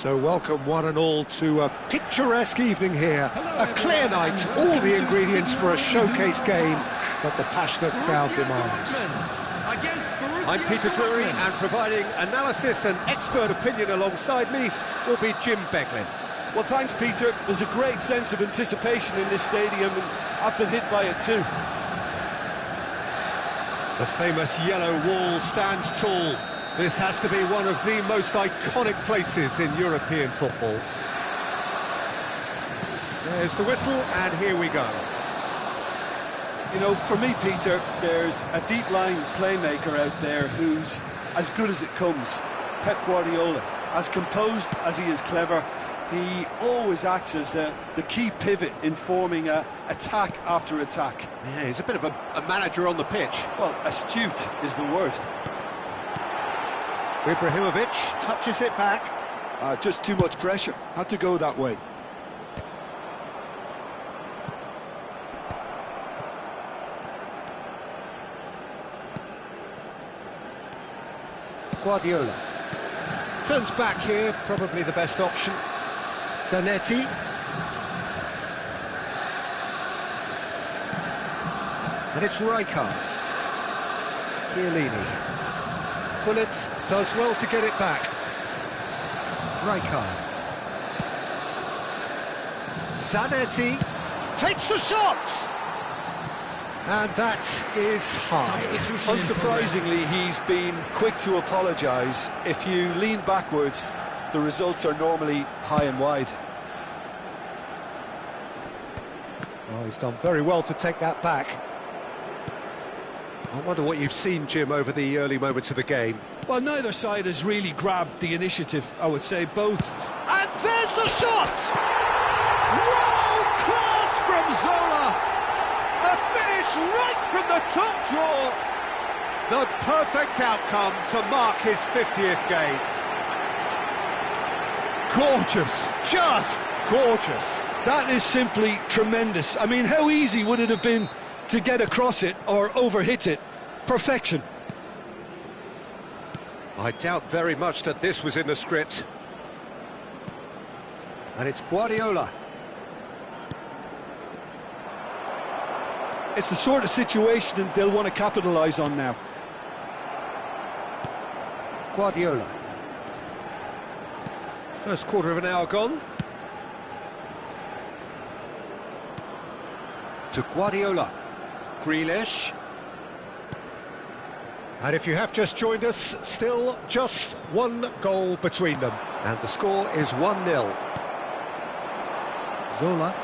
So welcome one and all to a picturesque evening here. A clear night, all the ingredients for a showcase game that the passionate crowd demands. I'm Peter Drury, and providing analysis and expert opinion alongside me will be Jim Beglin. Well, thanks, Peter. There's a great sense of anticipation in this stadium, and I've been hit by it too. The famous yellow wall stands tall. This has to be one of the most iconic places in European football. There's the whistle, and here we go. You know, for me, Peter, there's a deep-lying playmaker out there who's as good as it comes. Pep Guardiola. As composed as he is clever, he always acts as the key pivot in forming attack after attack. Yeah, he's a bit of a manager on the pitch. Well, astute is the word. Ibrahimovic touches it back. Just too much pressure. Had to go that way. Guardiola turns back here, probably the best option. Zanetti. And it's Rijkaard. Chiellini. Gullit does well to get it back. Rijkaard. Zanetti takes the shot! And that is high. Unsurprisingly, he's been quick to apologise. If you lean backwards, the results are normally high and wide. Oh, he's done very well to take that back. I wonder what you've seen, Jim, over the early moments of the game. Well, neither side has really grabbed the initiative, I would say both. And there's the shot! World class from Zola! A finish right from the top draw! The perfect outcome to mark his 50th game. Gorgeous, just gorgeous. That is simply tremendous. I mean, how easy would it have been to get across it or overhit it? Perfection. I doubt very much that this was in the script. And it's Guardiola. It's the sort of situation that they'll want to capitalise on now. Guardiola. First quarter of an hour gone. To Guardiola. Grealish. And if you have just joined us, still just one goal between them. And the score is 1-0. Zola.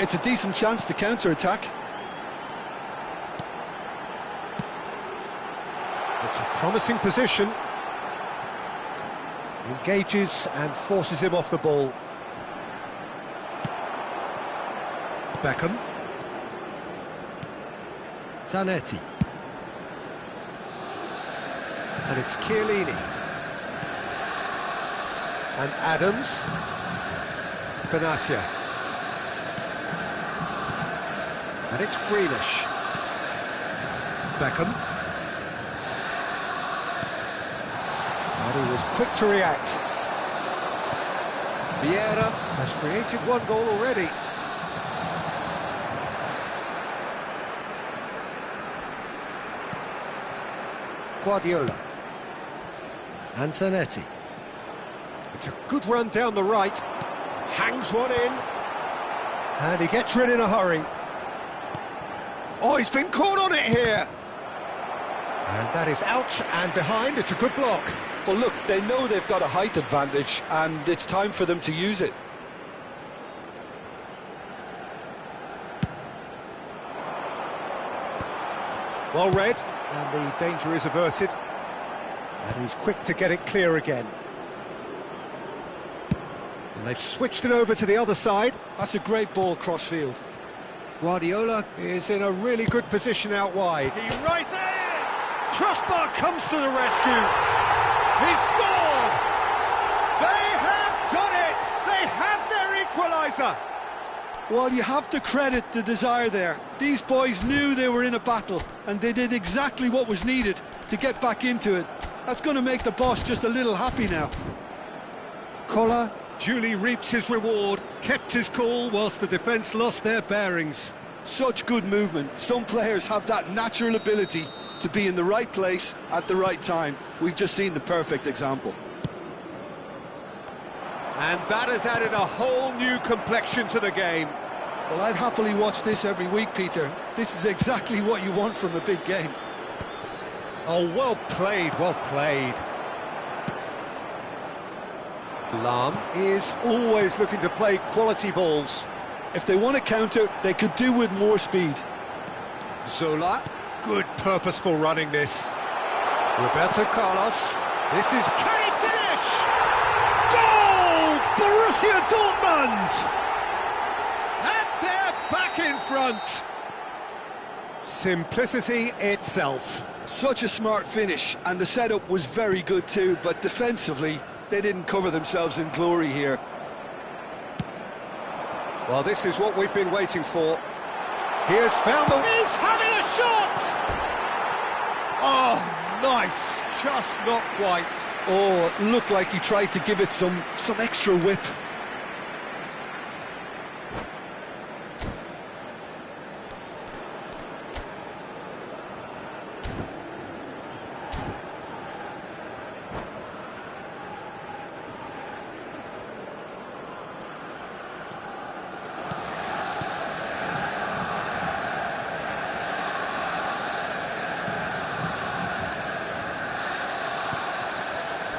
It's a decent chance to counter-attack. It's a promising position. Engages and forces him off the ball. Beckham. Zanetti. And it's Chiellini. And Adams. Benatia. And it's Grealish. Beckham. And he was quick to react. Vieira has created one goal already. Guardiola. And Zanetti. It's a good run down the right. Hangs one in. And he gets rid in a hurry. Oh, he's been caught on it here. And that is out and behind. It's a good block. Well, look, they know they've got a height advantage, and it's time for them to use it. Well read, and the danger is averted. And he's quick to get it clear again. And they've switched it over to the other side. That's a great ball cross-field. Guardiola is in a really good position out wide. He rises! Crossbar comes to the rescue. He scored! They have done it! They have their equaliser! Well, you have to credit the desire there. These boys knew they were in a battle, and they did exactly what was needed to get back into it. That's going to make the boss just a little happy now. Collar duly reaped his reward, kept his cool whilst the defence lost their bearings. Such good movement. Some players have that natural ability to be in the right place at the right time. We've just seen the perfect example. And that has added a whole new complexion to the game. Well, I'd happily watch this every week, Peter. This is exactly what you want from a big game. Oh, well played, well played. Lahm is always looking to play quality balls. If they want to counter, they could do with more speed. Zola, good purposeful running this. Roberto Carlos, this is... Can he finish? Goal! Borussia Dortmund! And they're back in front. Simplicity itself. Such a smart finish, and the setup was very good too, but defensively, they didn't cover themselves in glory here. Well, this is what we've been waiting for. He has found the... He's having a shot! Oh, nice. Just not quite. Oh, it looked like he tried to give it some extra whip.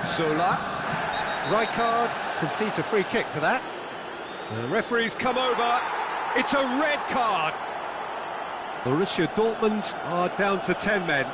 Zola, right card, concedes a free kick for that. The referee's come over, it's a red card. Borussia Dortmund are down to 10 men.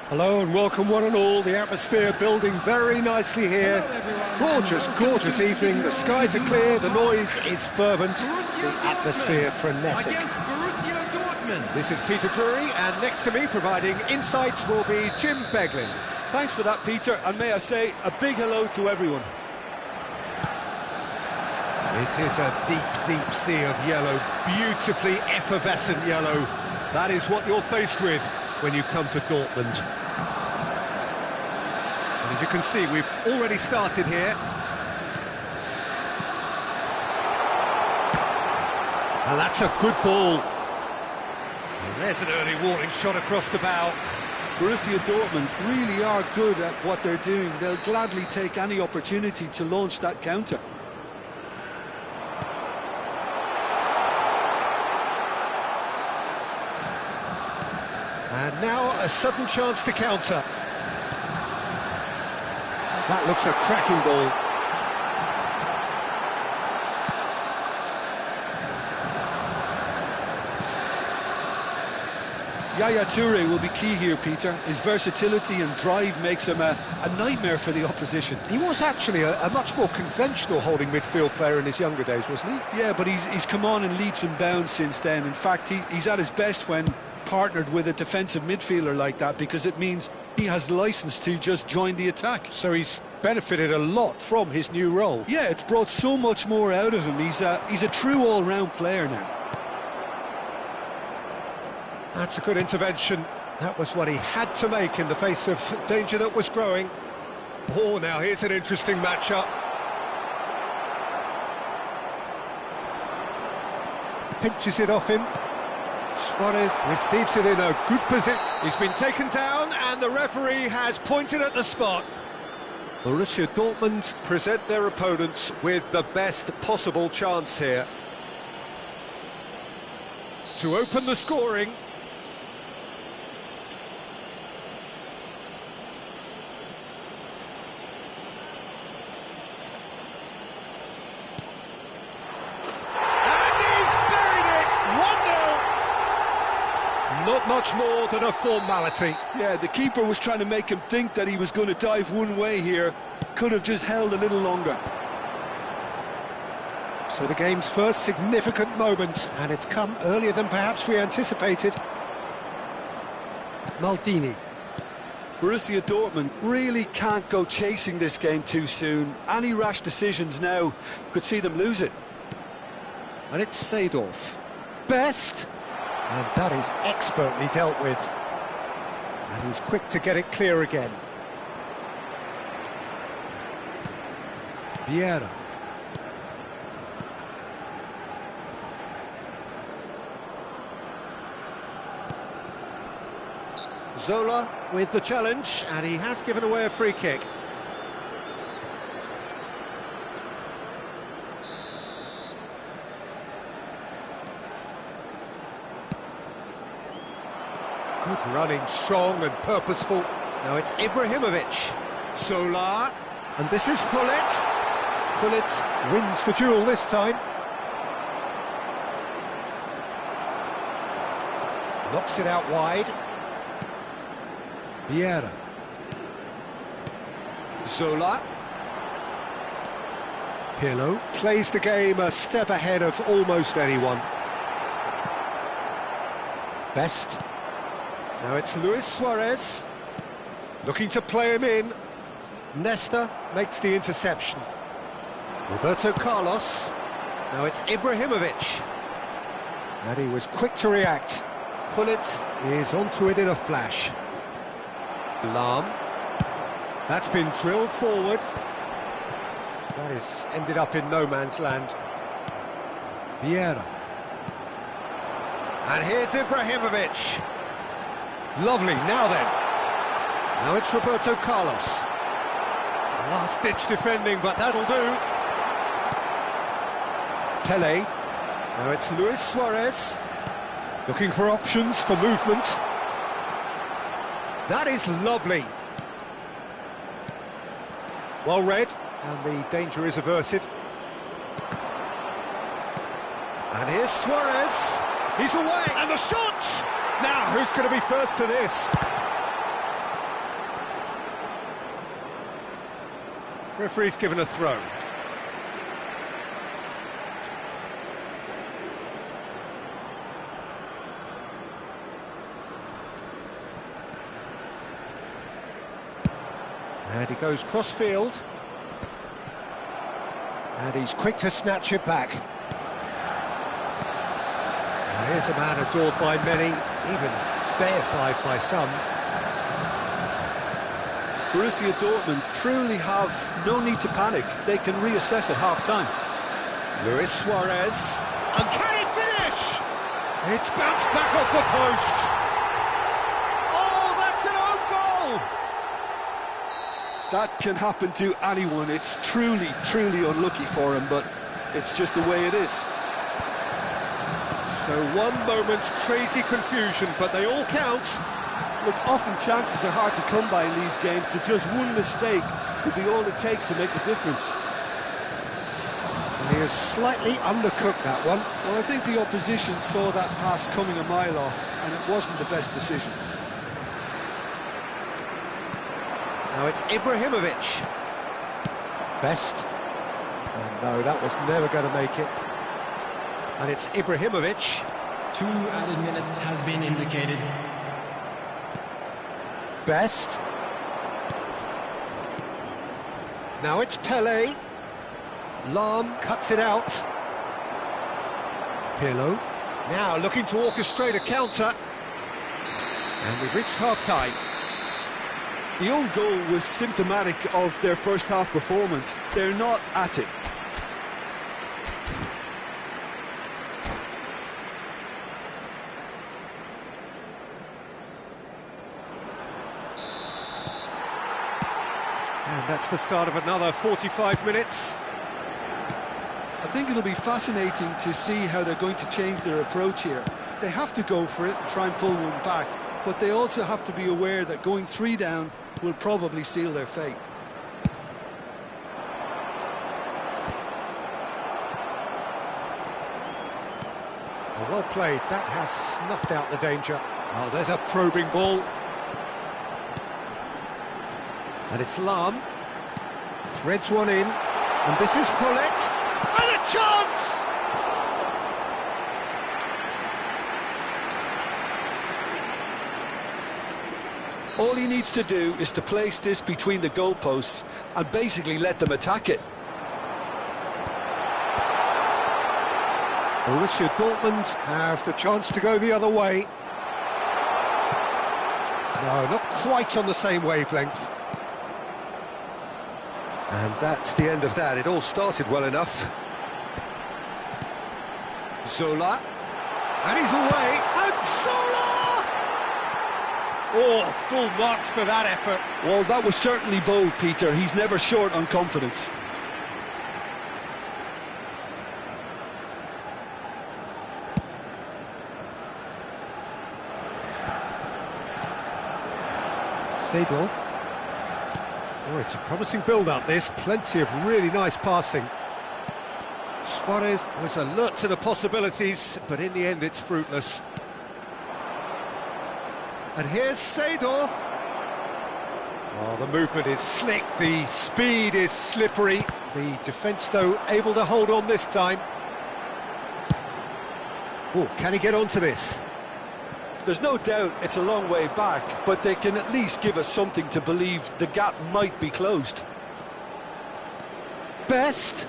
Hello and welcome one and all. The atmosphere building very nicely here. Gorgeous, gorgeous evening. The skies are clear, the noise is fervent, the atmosphere frenetic. This is Peter Drury, and next to me providing insights will be Jim Beglin. Thanks for that, Peter, and may I say a big hello to everyone. It is a deep, deep sea of yellow, beautifully effervescent yellow. That is what you're faced with when you come to Dortmund. And as you can see, we've already started here. And that's a good ball. And there's an early warning shot across the bow. Borussia Dortmund really are good at what they're doing. They'll gladly take any opportunity to launch that counter. And now a sudden chance to counter. That looks a cracking ball. Yaya Toure will be key here, Peter. His versatility and drive makes him a nightmare for the opposition. He was actually a much more conventional holding midfield player in his younger days, wasn't he? Yeah, but he's come on in leaps and bounds since then. In fact, he's at his best when partnered with a defensive midfielder like that, because it means he has license to just join the attack. So he's benefited a lot from his new role. Yeah, it's brought so much more out of him. He's a true all-round player now. That's a good intervention. That was what he had to make in the face of danger that was growing. Oh, now here's an interesting matchup. Pinches it off him. Suarez receives it in a good position. He's been taken down and the referee has pointed at the spot. Borussia Dortmund present their opponents with the best possible chance here to open the scoring. Not much more than a formality. Yeah, the keeper was trying to make him think that he was going to dive one way here. Could have just held a little longer. So the game's first significant moment, and it's come earlier than perhaps we anticipated. Maldini. Borussia Dortmund really can't go chasing this game too soon. Any rash decisions now could see them lose it. And it's Seedorf. Best. And that is expertly dealt with. And he's quick to get it clear again. Vieira. Zola with the challenge, and he has given away a free kick. Good running, strong and purposeful. Now it's Ibrahimovic. Zola. And this is Gullit. Gullit wins the duel this time. Knocks it out wide. Vieira. Zola. Pirlo plays the game a step ahead of almost anyone. Best. Now it's Luis Suarez, looking to play him in. Nesta makes the interception. Roberto Carlos. Now it's Ibrahimovic. And he was quick to react. Gullit is onto it in a flash. Lahm. That's been drilled forward. That has ended up in no man's land. Vieira. And here's Ibrahimovic. Lovely, now then. Now it's Roberto Carlos. Last-ditch defending, but that'll do. Pele. Now it's Luis Suarez. Looking for options for movement. That is lovely. Well read, and the danger is averted. And here's Suarez. He's away, and the shot! Now, who's going to be first to this? Referee's given a throw. And he goes cross-field. And he's quick to snatch it back. And here's a man adored by many, even deified by some. Borussia Dortmund truly have no need to panic. They can reassess at half-time. Luis Suarez. And can he finish? It's bounced back off the post. Oh, that's an own goal! That can happen to anyone. It's truly, truly unlucky for him, but it's just the way it is. So one moment's crazy confusion, but they all count. Look, often chances are hard to come by in these games, so just one mistake could be all it takes to make the difference. And he has slightly undercooked that one. Well, I think the opposition saw that pass coming a mile off, and it wasn't the best decision. Now it's Ibrahimovic. Best. And no, that was never going to make it. And it's Ibrahimovic. 2 added minutes has been indicated. Best. Now it's Pele. Lahm cuts it out. Pirlo. Now looking to orchestrate a counter. And we've reached half-time. The own goal was symptomatic of their first half performance. They're not at it. And that's the start of another 45 minutes. I think it'll be fascinating to see how they're going to change their approach here. They have to go for it and try and pull one back, but they also have to be aware that going 3 down will probably seal their fate. Well played, that has snuffed out the danger. Oh, there's a probing ball. And it's Lahm. Threads one in. And this is Hullet. And a chance! All he needs to do is to place this between the goalposts and basically let them attack it. Borussia Dortmund have the chance to go the other way. No, not quite on the same wavelength. And that's the end of that. It all started well enough. Zola. And he's away. And Zola! Oh, full marks for that effort. Well, that was certainly bold, Peter. He's never short on confidence. Seedorf. Oh, it's a promising build-up, this. Plenty of really nice passing. Suarez was alert to the possibilities, but in the end it's fruitless. And here's Seedorf. Oh, the movement is slick, the speed is slippery. The defence, though, able to hold on this time. Oh, can he get onto this? There's no doubt it's a long way back, but they can at least give us something to believe the gap might be closed. Best.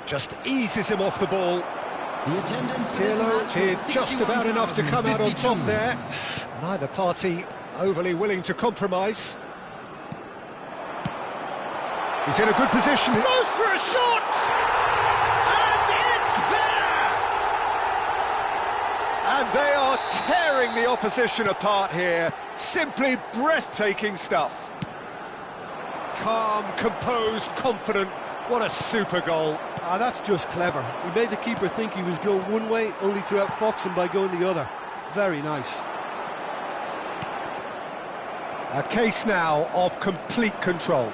Just eases him off the ball. The attendance for this Pirlo match did was just about enough to come out on top 61,052. there. Neither party overly willing to compromise. He's in a good position. He goes for a shot! And it's there! And they are tearing the opposition apart here. Simply breathtaking stuff. Calm, composed, confident. What a super goal. Ah, that's just clever. He made the keeper think he was going one way, only to outfox him by going the other. Very nice. A case now of complete control.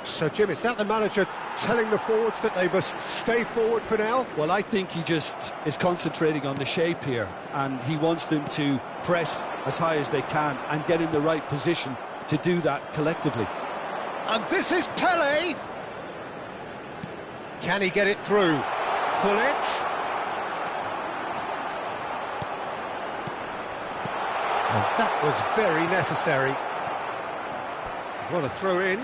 So, Jim, is that the manager telling the forwards that they must stay forward for now? Well, I think he just is concentrating on the shape here, and he wants them to press as high as they can and get in the right position to do that collectively. And this is Pele. Can he get it through? Hullet. And that was very necessary. What a throw in.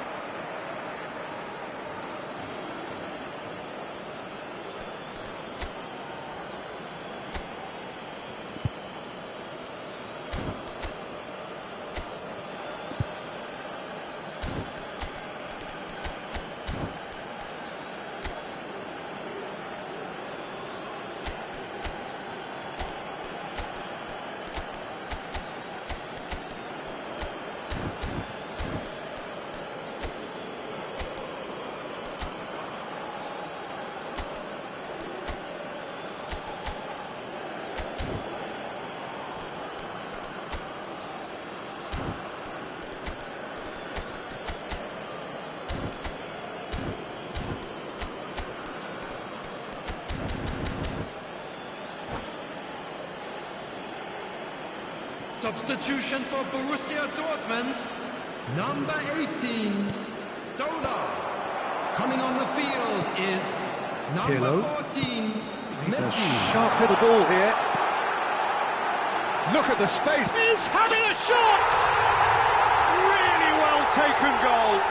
Substitution for Borussia Dortmund, number 18, Zola. Coming on the field is number Pirlo. 14, He's a Messi. sharp little ball here. Look at the space. He's having a shot! Really well taken goal.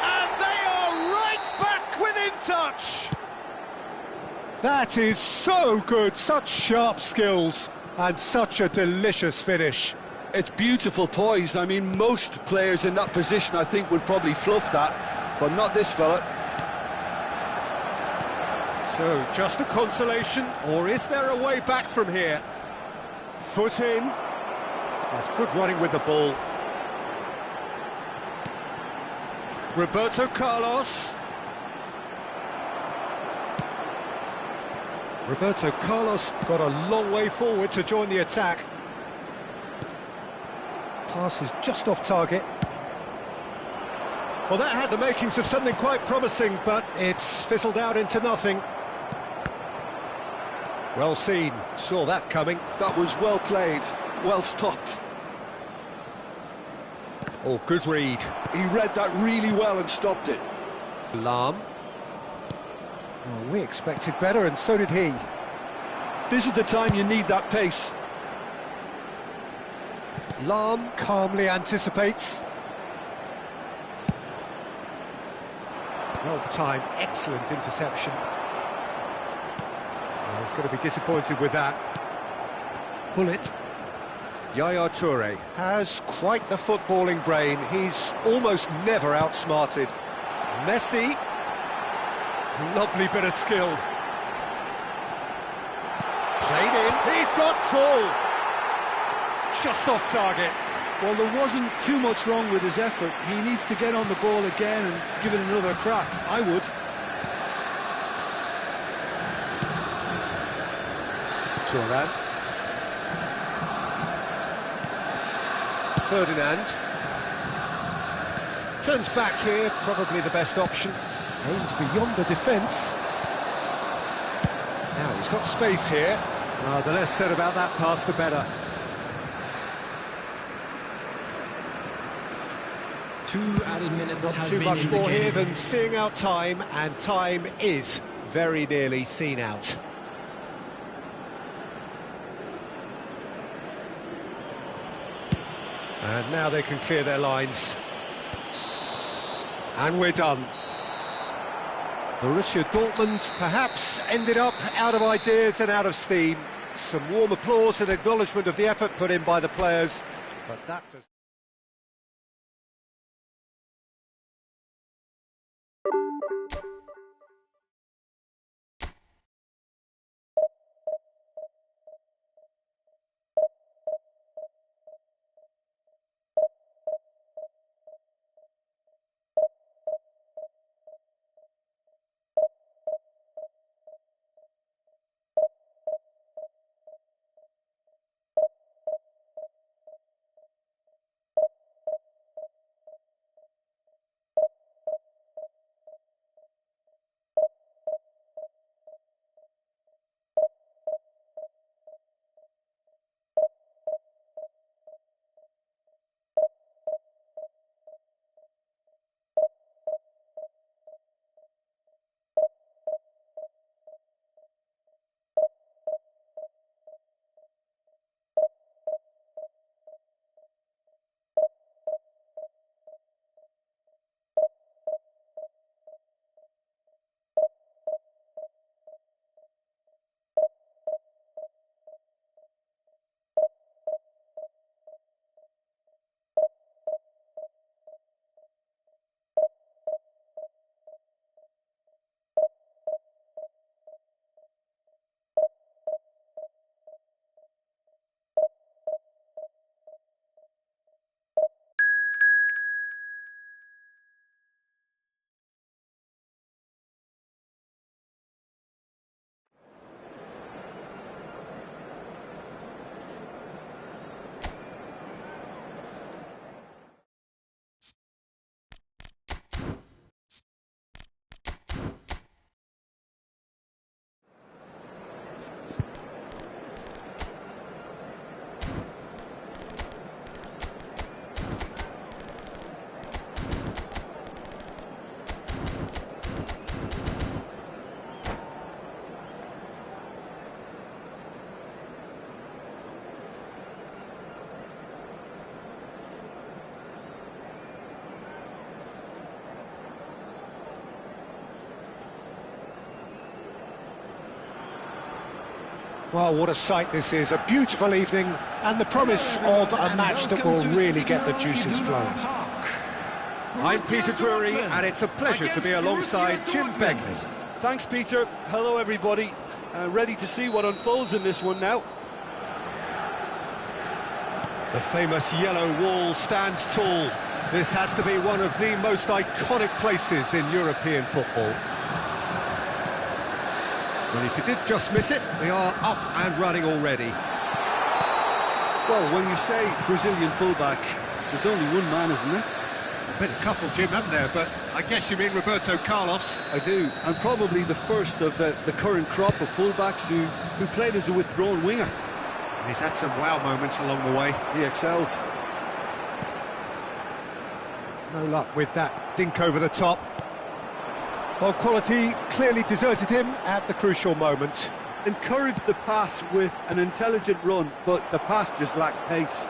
And they are right back within touch. That is so good. Such sharp skills. And such a delicious finish. It's beautiful poise. I mean, most players in that position, I think, would probably fluff that, but not this fella. So, just a consolation, or is there a way back from here? Foot in. That's good running with the ball. Roberto Carlos. Roberto Carlos got a long way forward to join the attack. Pass is just off target. Well, that had the makings of something quite promising, but it's fizzled out into nothing. Well seen, saw that coming. That was well played, well stopped. Oh, good read. He read that really well and stopped it. Lahm. Well, we expected better, and so did he. This is the time you need that pace. Lahm calmly anticipates. Well timed, excellent interception. Well, he's going to be disappointed with that. Bullet. Yaya Toure has quite the footballing brain. He's almost never outsmarted. Messi. Lovely bit of skill. Played in. He's got full. Just off target. Well, there wasn't too much wrong with his effort. He needs to get on the ball again and give it another crack. I would. Thuram. Ferdinand. Turns back here, probably the best option. Aims beyond the defence. Now he's got space here. The less said about that pass, the better. 2 added minutes Not has too been much more here indicated. than seeing out time, and time is very nearly seen out. And now they can clear their lines. And we're done. Borussia Dortmund perhaps ended up out of ideas and out of steam. Some warm applause and acknowledgement of the effort put in by the players, but that does... Well, what a sight this is. A beautiful evening and the promise of a match that will really get the juices flowing. I'm Peter Drury, and it's a pleasure to be alongside Jim Begley. Thanks, Peter. Hello, everybody. Ready to see what unfolds in this one now. The famous yellow wall stands tall. This has to be one of the most iconic places in European football. Well, if you did just miss it, we are up and running already. Well, when you say Brazilian fullback, there's only one man, isn't there? Been a couple, Jim, haven't there? But I guess you mean Roberto Carlos. I do, and probably the first of the current crop of fullbacks who played as a withdrawn winger. And he's had some wow moments along the way. He excels. No luck with that dink over the top. Well, quality clearly deserted him at the crucial moment. Encouraged the pass with an intelligent run, but the pass just lacked pace.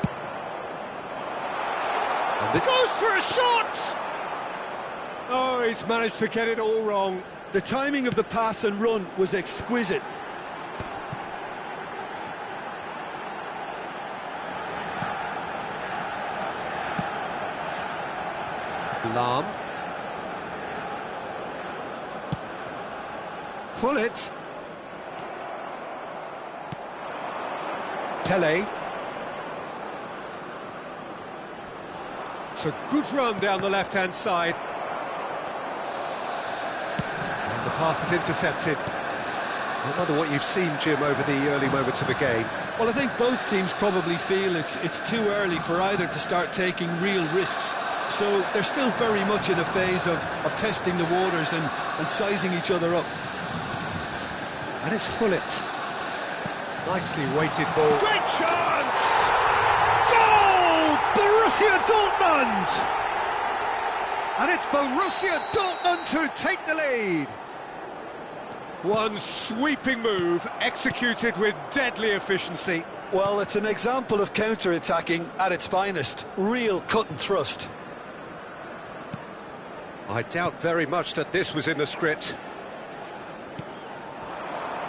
And this goes for a shot! Oh, he's managed to get it all wrong. The timing of the pass and run was exquisite. Lam. Pull it. Tele. It's a good run down the left-hand side. And the pass is intercepted. I wonder what you've seen, Jim, over the early moments of the game. Well, I think both teams probably feel it's too early for either to start taking real risks. So they're still very much in a phase of testing the waters and sizing each other up. And it's Hullet. Nicely weighted ball. Great chance! Goal! Borussia Dortmund! And it's Borussia Dortmund who take the lead. One sweeping move, executed with deadly efficiency. Well, it's an example of counter-attacking at its finest. Real cut and thrust. I doubt very much that this was in the script.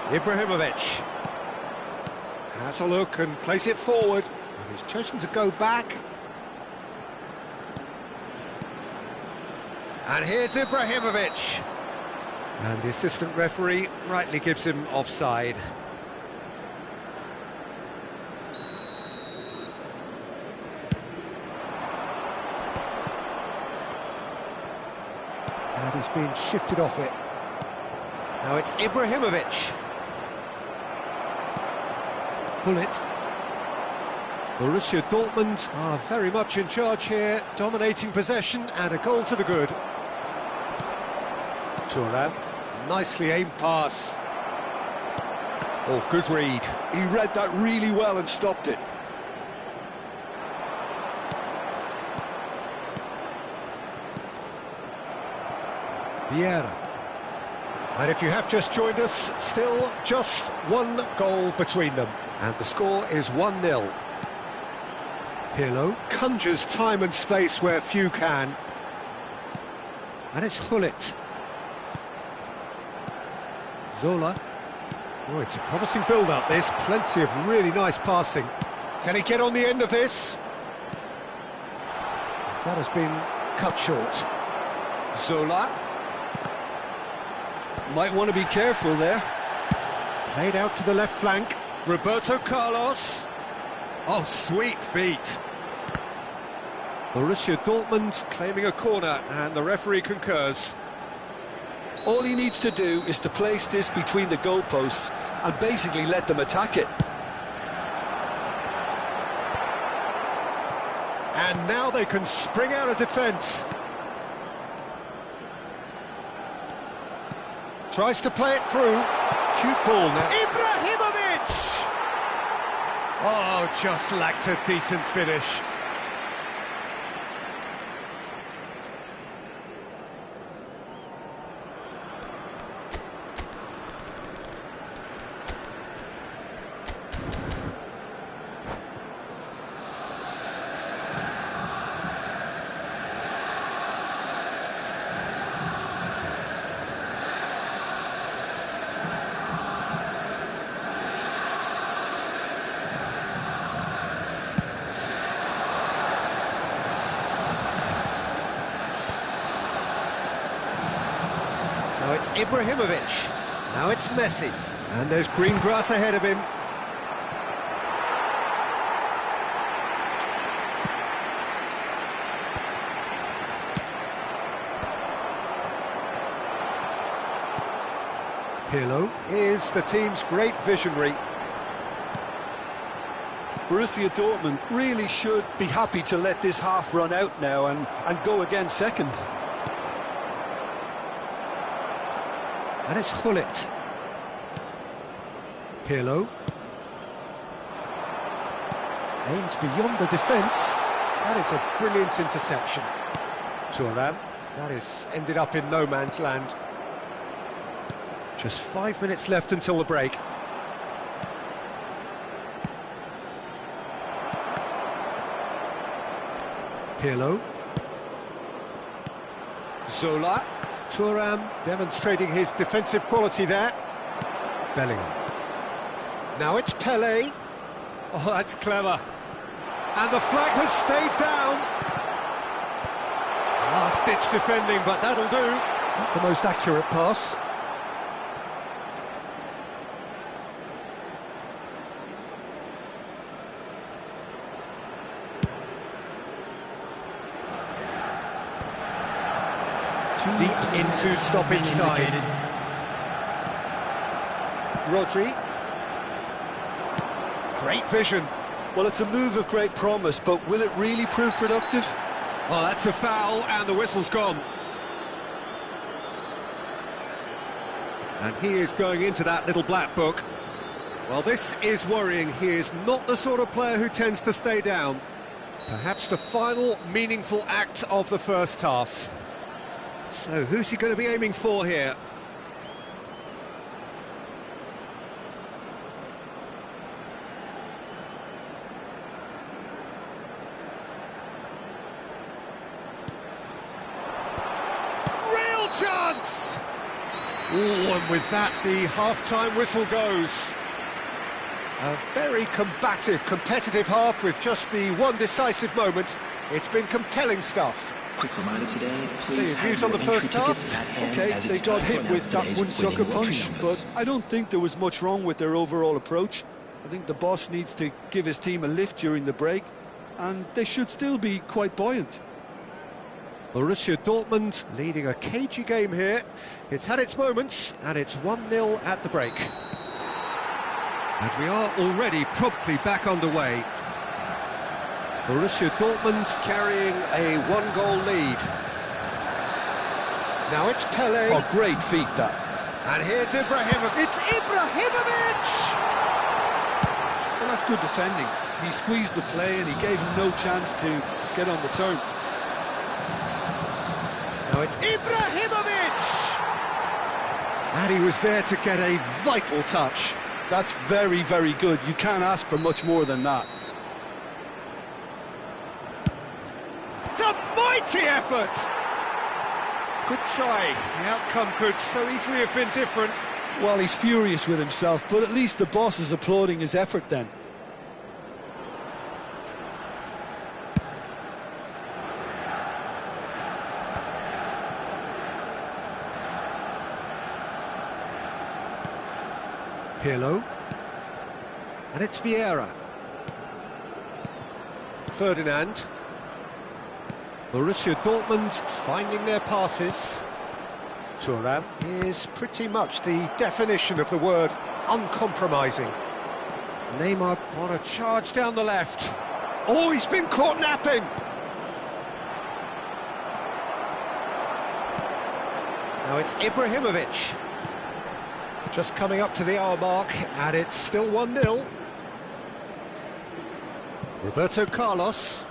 Ibrahimovic has a look and plays it forward. And he's chosen to go back. And here's Ibrahimovic. And the assistant referee rightly gives him offside. And he's been shifted off it. Now it's Ibrahimovic. Hullet. Borussia Dortmund are very much in charge here, dominating possession and a goal to the good. Thuram, nicely aimed pass. Oh, good read. He read that really well and stopped it. Vieira. And if you have just joined us, still just one goal between them. And the score is 1-0. Pirlo conjures time and space where few can. And it's Hullet. Zola. Oh, it's a promising build-up, this. Plenty of really nice passing. Can he get on the end of this? That has been cut short. Zola. Might want to be careful there. Played out to the left flank. Roberto Carlos. Oh, sweet feet. Borussia Dortmund claiming a corner, and the referee concurs. All he needs to do is to place this between the goalposts and basically let them attack it. And now they can spring out of defence. Tries to play it through. Cute ball now. Ibrahimovic! Oh, just lacked a decent finish. Now it's Ibrahimovic. Now it's Messi. And there's green grass ahead of him. Pirlo is the team's great visionary. Borussia Dortmund really should be happy to let this half run out now and go again second. And it's Gullit. Pirlo. Aimed beyond the defence. That is a brilliant interception. Thuram. That is ended up in no man's land. Just 5 minutes left until the break. Pirlo. Zola. Thuram demonstrating his defensive quality there. Bellingham. Now it's Pelé. Oh, that's clever. And the flag has stayed down. Last-ditch defending, but that'll do. Not the most accurate pass. Deep into stoppage time. Rodri. Great vision. Well, it's a move of great promise, but will it really prove productive? Well, that's a foul, and the whistle's gone. And he is going into that little black book. Well, this is worrying. He is not the sort of player who tends to stay down. Perhaps the final meaningful act of the first half. So, who's he going to be aiming for here? Real chance! Ooh, and with that, the half-time whistle goes. A very combative, competitive half with just the one decisive moment. It's been compelling stuff. Quick reminder today, So your views on the first half? Okay, they got hit with that one sucker punch, but I don't think there was much wrong with their overall approach. I think the boss needs to give his team a lift during the break, and they should still be quite buoyant. Borussia Dortmund leading a cagey game here. It's had its moments, and it's 1-0 at the break. And we are already promptly back underway. Borussia Dortmund carrying a one-goal lead. Now it's Pelé. Oh, great feat, that. And here's Ibrahimovic. It's Ibrahimovic! Well, that's good defending. He squeezed the play and he gave him no chance to get on the turn. Now it's Ibrahimovic! And he was there to get a vital touch. That's very, very good. You can't ask for much more than that. It's a mighty effort! Good try. The outcome could so easily have been different. Well, he's furious with himself, but at least the boss is applauding his effort then. Pirlo. And it's Vieira. Ferdinand. Borussia Dortmund finding their passes. Thuram is pretty much the definition of the word uncompromising. Neymar on a charge down the left. Oh, he's been caught napping! Now it's Ibrahimovic. Just coming up to the hour mark, and it's still 1-0. Roberto Carlos.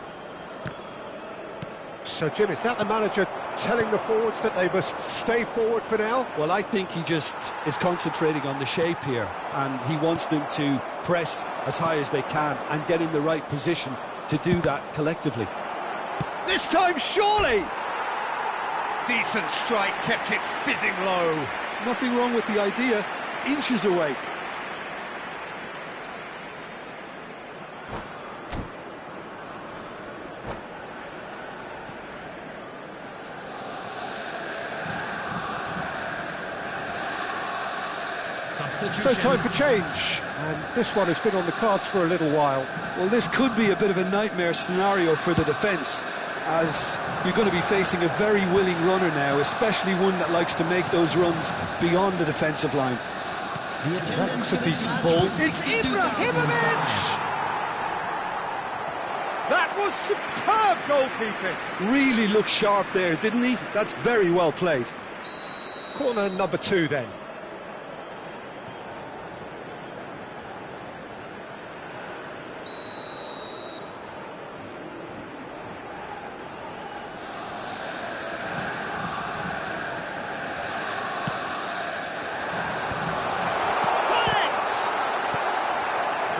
So, Jim, is that the manager telling the forwards that they must stay forward for now? Well, I think he just is concentrating on the shape here, and he wants them to press as high as they can and get in the right position to do that collectively. This time, surely! Decent strike, kept it fizzing low. Nothing wrong with the idea, inches away. So time for change, and this one has been on the cards for a little while. Well, this could be a bit of a nightmare scenario for the defence, as you're going to be facing a very willing runner now, especially one that likes to make those runs beyond the defensive line. That looks a decent ball. It's Ibrahimovic! That was superb goalkeeping. Really looked sharp there, didn't he? That's very well played. Corner number 2 then.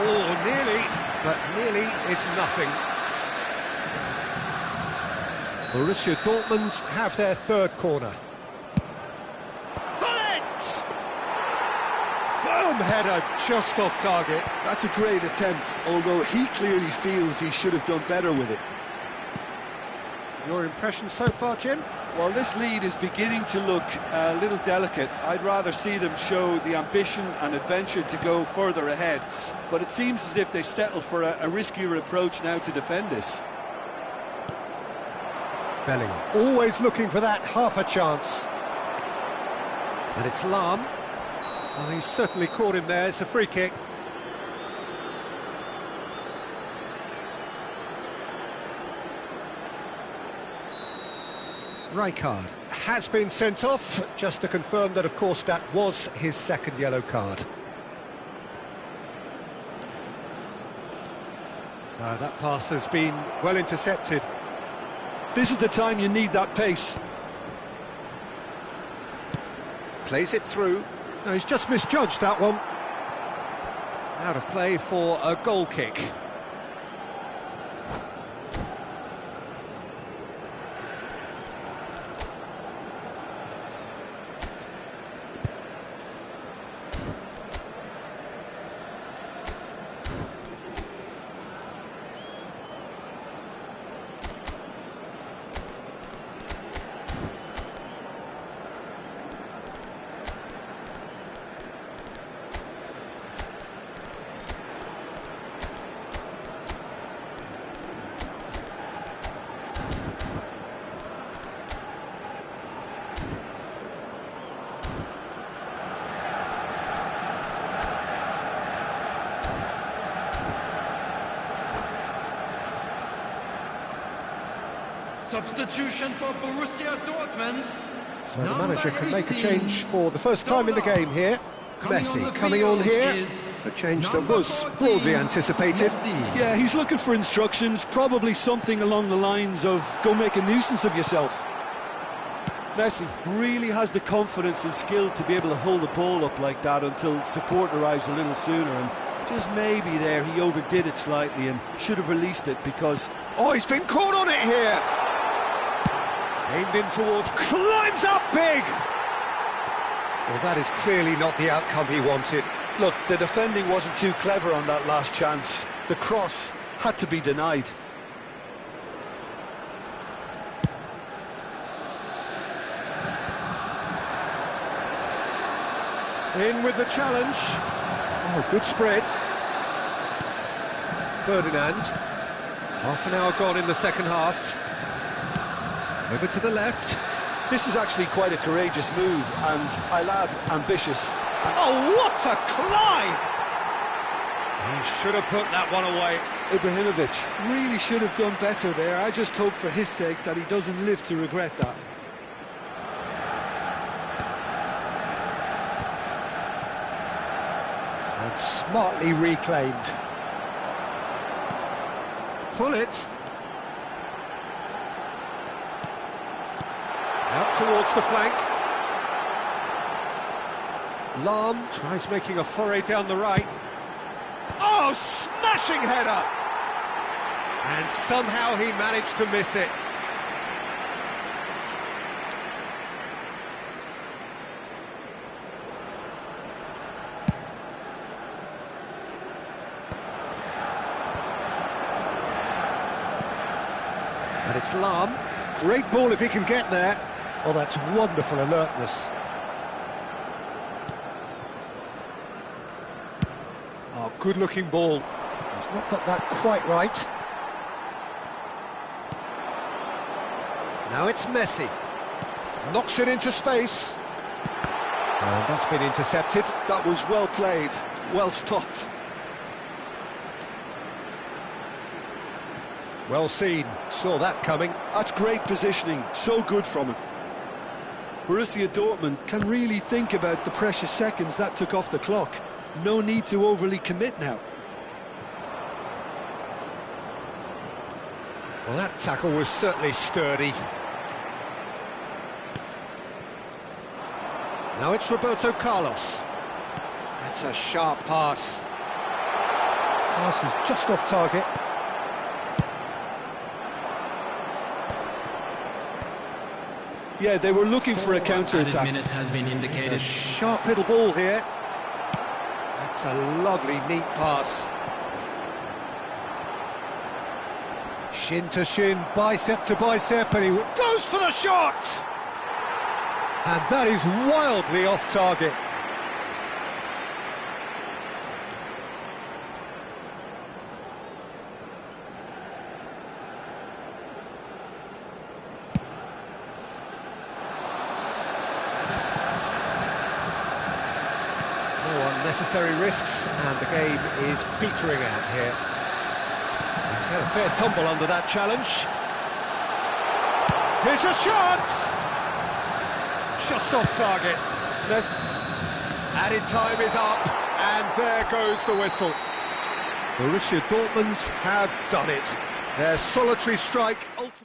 Oh, nearly, but nearly is nothing. Borussia Dortmund have their third corner. Firm header, just off target. That's a great attempt, although he clearly feels he should have done better with it. Your impression so far, Jim? Well, this lead is beginning to look a little delicate. I'd rather see them show the ambition and adventure to go further ahead. But it seems as if they settle for a riskier approach now to defend this. Bellingham, always looking for that half a chance. And it's Lahm. Well, he's certainly caught him there. It's a free kick. Rijkaard has been sent off, just to confirm that, of course, that was his second yellow card. That pass has been well intercepted. This is the time you need that pace. Plays it through. No, he's just misjudged that one. Out of play for a goal kick. Substitution for Borussia Dortmund. So the manager can make a change for the first time in the game here. Messi coming on here. A change that was broadly anticipated. Yeah, he's looking for instructions, probably something along the lines of go make a nuisance of yourself. Messi really has the confidence and skill to be able to hold the ball up like that until support arrives a little sooner, and just maybe there he overdid it slightly and should have released it because... Oh, he's been caught on it here! Aimed in towards, climbs up big! Well, that is clearly not the outcome he wanted. Look, the defending wasn't too clever on that last chance. The cross had to be denied. In with the challenge. Oh, good spread. Ferdinand. Half an hour gone in the second half. Over to the left. This is actually quite a courageous move, and I'll add, ambitious. Oh, what a climb! He should have put that one away. Ibrahimovic really should have done better there. I just hope for his sake that he doesn't live to regret that. And smartly reclaimed. Pull it. Out towards the flank. Lahm tries making a foray down the right. Oh, smashing header! And somehow he managed to miss it. And it's Lahm. Great ball if he can get there. Oh, that's wonderful alertness. Oh, good-looking ball. He's not got that quite right. Now it's Messi. Knocks it into space. And that's been intercepted. That was well played, well stopped. Well seen, saw that coming. That's great positioning, so good from him. Borussia Dortmund can really think about the precious seconds that took off the clock. No need to overly commit now. Well, that tackle was certainly sturdy. Now it's Roberto Carlos. That's a sharp pass. Pass is just off target. Yeah, they were looking for a counter-attack. Minute has been indicated. It's a sharp little ball here. That's a lovely, neat pass. Shin to shin, bicep to bicep, and he goes for the shot! And that is wildly off target. No unnecessary risks, and the game is petering out here. He's had a fair tumble under that challenge. Here's a shot! Just off target. Added time is up, and there goes the whistle. Borussia Dortmund have done it. Their solitary strike ultimately...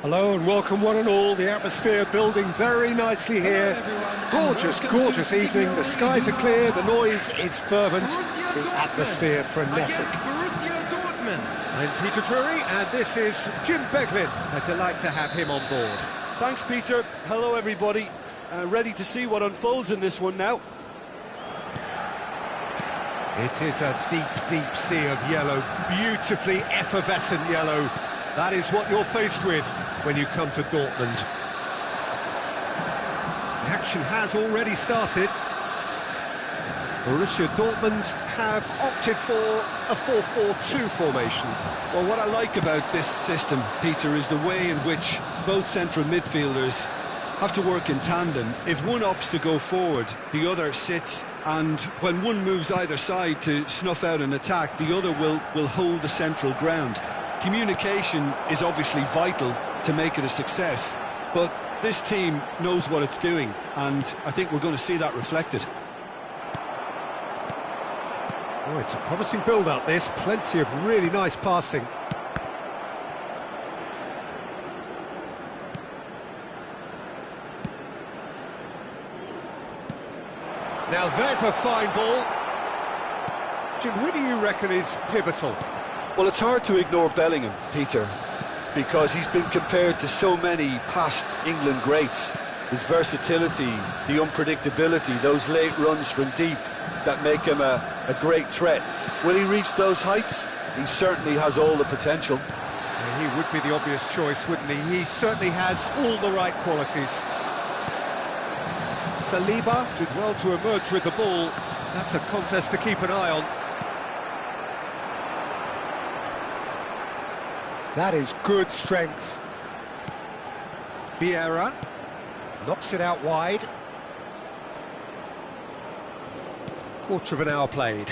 Hello and welcome one and all. The atmosphere building very nicely here. Gorgeous, gorgeous evening. The skies are clear, the noise is fervent, the atmosphere frenetic. I'm Peter Drury and this is Jim Beglin. A delight to have him on board. Thanks, Peter. Hello, everybody. Ready to see what unfolds in this one now. It is a deep, deep sea of yellow, beautifully effervescent yellow. That is what you're faced with when you come to Dortmund. The action has already started. Borussia Dortmund have opted for a 4-4-2 formation. Well, what I like about this system, Peter, is the way in which both central midfielders have to work in tandem. If one opts to go forward, the other sits, and when one moves either side to snuff out an attack, the other will hold the central ground. Communication is obviously vital to make it a success, but this team knows what it's doing, and I think we're going to see that reflected. Oh, it's a promising build-up, this. Plenty of really nice passing. Now there's a fine ball. Jim, who do you reckon is pivotal? Well, it's hard to ignore Bellingham, Peter, because he's been compared to so many past England greats. His versatility, the unpredictability, those late runs from deep that make him a great threat. Will he reach those heights? He certainly has all the potential. Yeah, he would be the obvious choice, wouldn't he? He certainly has all the right qualities. Saliba did well to emerge with the ball. That's a contest to keep an eye on. That is good strength. Vieira knocks it out wide. Quarter of an hour played.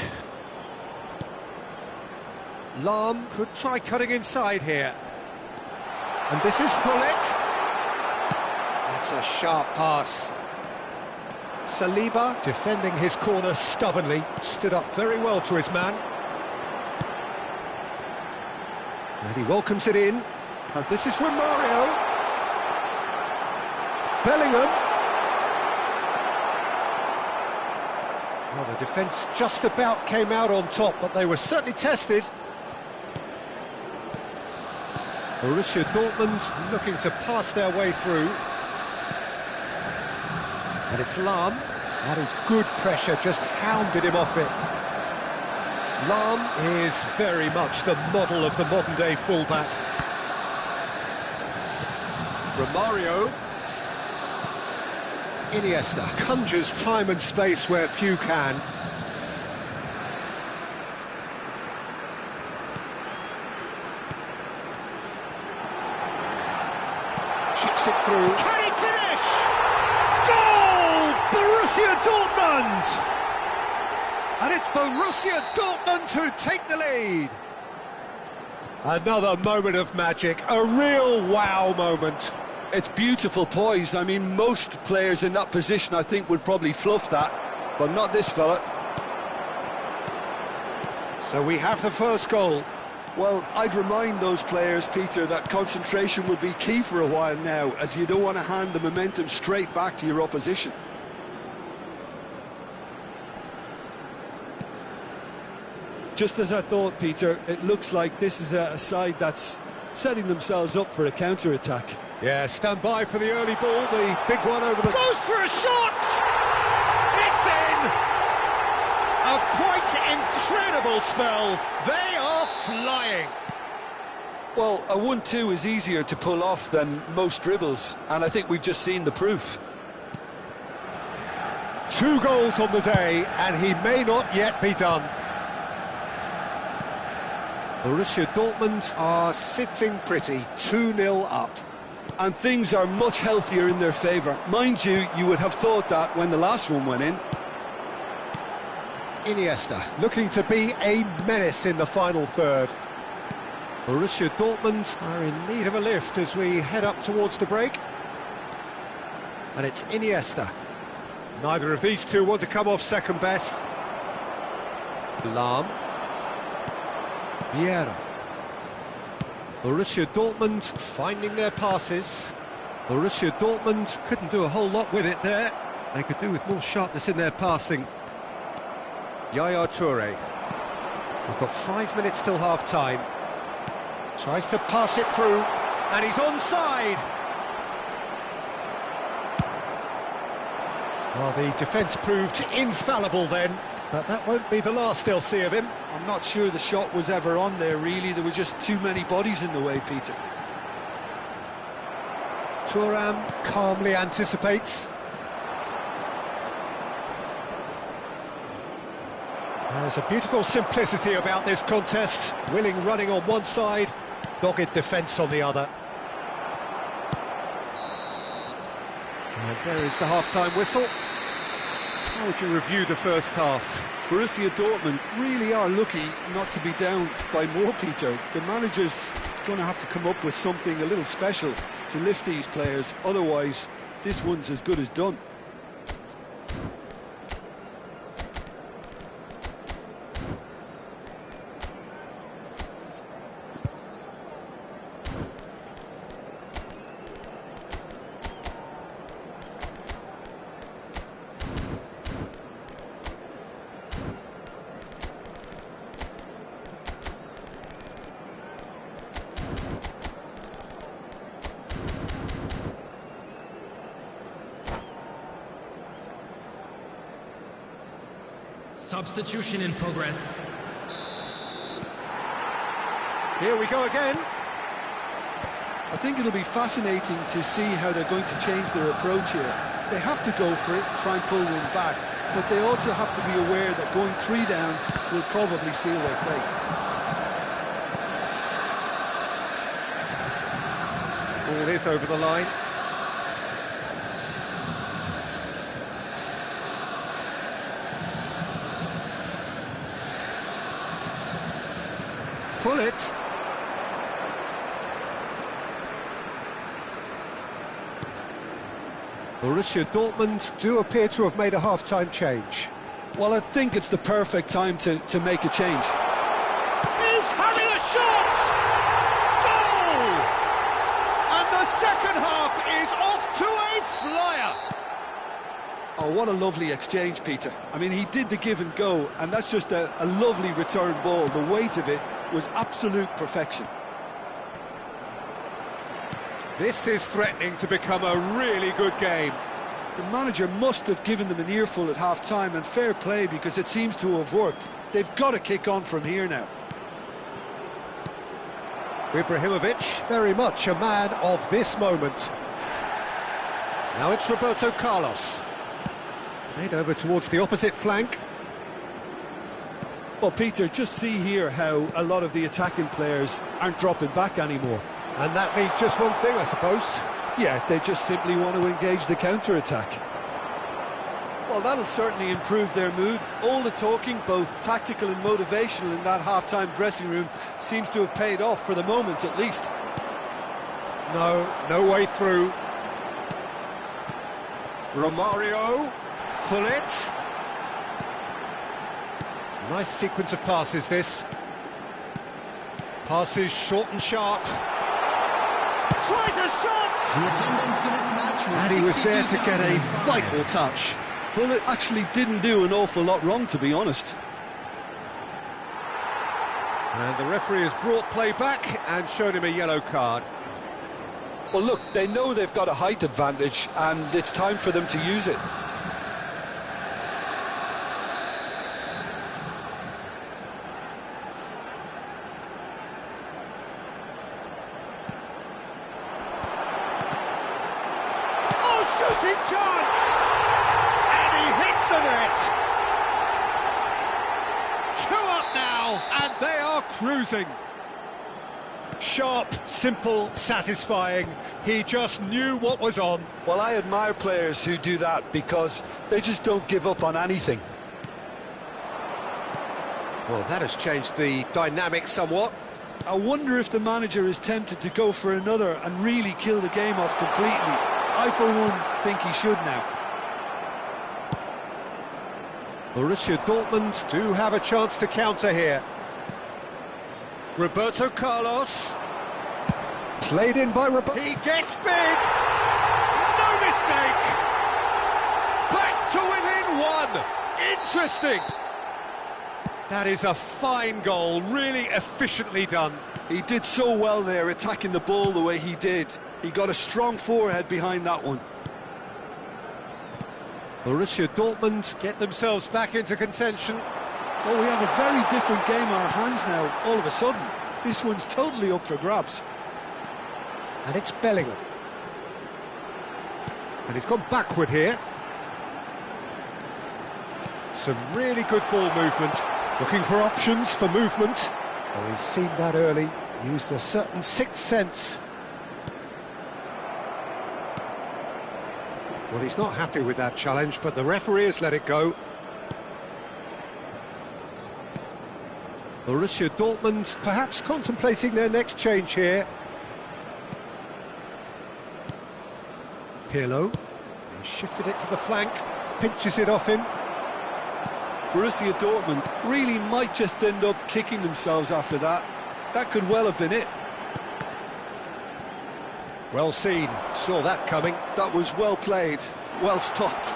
Lahm could try cutting inside here. And this is Hullet. That's a sharp pass. Saliba defending his corner stubbornly. Stood up very well to his man. And he welcomes it in. And this is Romario. Bellingham. Well, the defence just about came out on top, but they were certainly tested. Borussia Dortmund looking to pass their way through. And it's Lahm. That is good pressure, just hounded him off it. Lahm is very much the model of the modern-day fullback. Romario. Iniesta conjures time and space where few can. Chips it through. Can he finish? Goal! Borussia Dortmund! And it's Borussia Dortmund who take the lead. Another moment of magic, a real wow moment. It's beautiful poise. I mean, most players in that position, I think, would probably fluff that, but not this fella. So we have the first goal. Well, I'd remind those players, Peter, that concentration will be key for a while now, as you don't want to hand the momentum straight back to your opposition. Just as I thought, Peter, it looks like this is a side that's setting themselves up for a counter-attack. Yeah, stand by for the early ball, the big one over the... Goes for a shot! It's in! A quite incredible spell. They are flying. Well, a 1-2 is easier to pull off than most dribbles, and I think we've just seen the proof. 2 goals on the day, and he may not yet be done. Borussia Dortmund are sitting pretty, 2-0 up. And things are much healthier in their favour. Mind you, you would have thought that when the last one went in. Iniesta, looking to be a menace in the final third. Borussia Dortmund are in need of a lift as we head up towards the break. And it's Iniesta. Neither of these two want to come off second best. Lahm. Vieira. Borussia Dortmund finding their passes. Borussia Dortmund couldn't do a whole lot with it there. They could do with more sharpness in their passing. Yaya Toure. We've got 5 minutes till half-time. Tries to pass it through, and he's onside. Well, the defence proved infallible then, but that won't be the last they'll see of him. I'm not sure the shot was ever on there, really. There were just too many bodies in the way, Peter. Thuram calmly anticipates. There's a beautiful simplicity about this contest. Willing running on one side, dogged defence on the other. And there is the half-time whistle. How would you review the first half? Borussia Dortmund really are lucky not to be down by more, Peter. The manager's going to have to come up with something a little special to lift these players. Otherwise, this one's as good as done. Substitution in progress. Here we go again. I think it'll be fascinating to see how they're going to change their approach here. They have to go for it, try and pull one back, but they also have to be aware that going 3 down will probably seal their fate. Ball is over the line. Pull it. Borussia Dortmund do appear to have made a half-time change. Well, I think it's the perfect time to make a change. He's having a shot! Goal! And the second half is off to a flyer! Oh, what a lovely exchange, Peter. I mean, he did the give and go, and that's just a lovely return ball. The weight of it was absolute perfection. This is threatening to become a really good game. The manager must have given them an earful at half-time, and fair play, because it seems to have worked. They've got to kick on from here now. Ibrahimovic, very much a man of this moment. Now it's Roberto Carlos. Played over towards the opposite flank. Well, Peter, just see here how a lot of the attacking players aren't dropping back anymore. And that means just one thing, I suppose. Yeah, they just simply want to engage the counter-attack. Well, that'll certainly improve their mood. All the talking, both tactical and motivational, in that half-time dressing room seems to have paid off for the moment, at least. No way through. Romario, pull it. Nice sequence of passes, this. Passes short and sharp. Tries a shot! The attendance for this match was And he was there to get a vital touch. Well, it actually didn't do an awful lot wrong, to be honest. And the referee has brought play back and shown him a yellow card. Well, look, they know they've got a height advantage, and it's time for them to use it. Shooting chance! And he hits the net! 2 up now, and they are cruising. Sharp, simple, satisfying. He just knew what was on. Well, I admire players who do that because they just don't give up on anything. Well, that has changed the dynamic somewhat. I wonder if the manager is tempted to go for another and really kill the game off completely. I, for one, think he should now. Borussia Dortmund do have a chance to counter here. Roberto Carlos. Played in by Roberto. He gets big! No mistake! Back to within one! Interesting! That is a fine goal, really efficiently done. He did so well there, attacking the ball the way he did. He got a strong forehead behind that one. Borussia Dortmund get themselves back into contention. Oh, we have a very different game on our hands now, all of a sudden. This one's totally up for grabs. And it's Bellingham. And he's gone backward here. Some really good ball movement. Looking for options for movement. Oh, he's seen that early. Used a certain sixth sense. Well, he's not happy with that challenge, but the referee has let it go. Borussia Dortmund perhaps contemplating their next change here. Pirlo. He shifted it to the flank, pinches it off him. Borussia Dortmund really might just end up kicking themselves after that. That could well have been it. Well seen, saw that coming. That was well played, well stopped.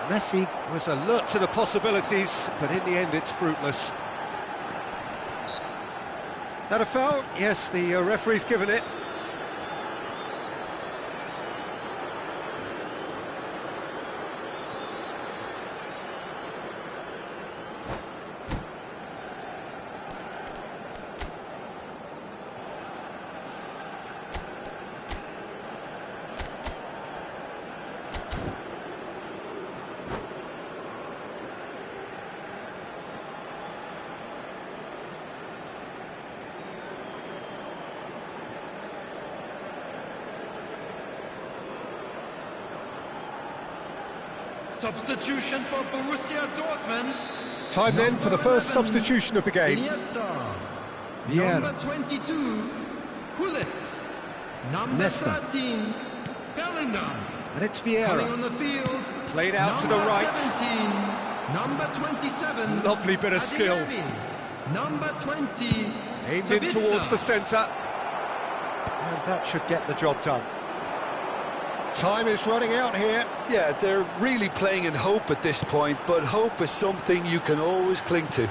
Messi was alert to the possibilities, but in the end it's fruitless. Is that a foul? Yes, the referee's given it. Substitution for Borussia Dortmund. Time then for the first 11, substitution of the game. Iniesta. Vieira. Number 22, Hullet. Number Nesta. 13, Bellingham. And it's Coming Vieira. on the field. Played out to the Number right. 17, number 27. Lovely bit of skill. Adeyemi. Number 20. Aimed in Sabitzer. towards the centre. And that should get the job done. Time is running out here. Yeah, they're really playing in hope at this point, but hope is something you can always cling to.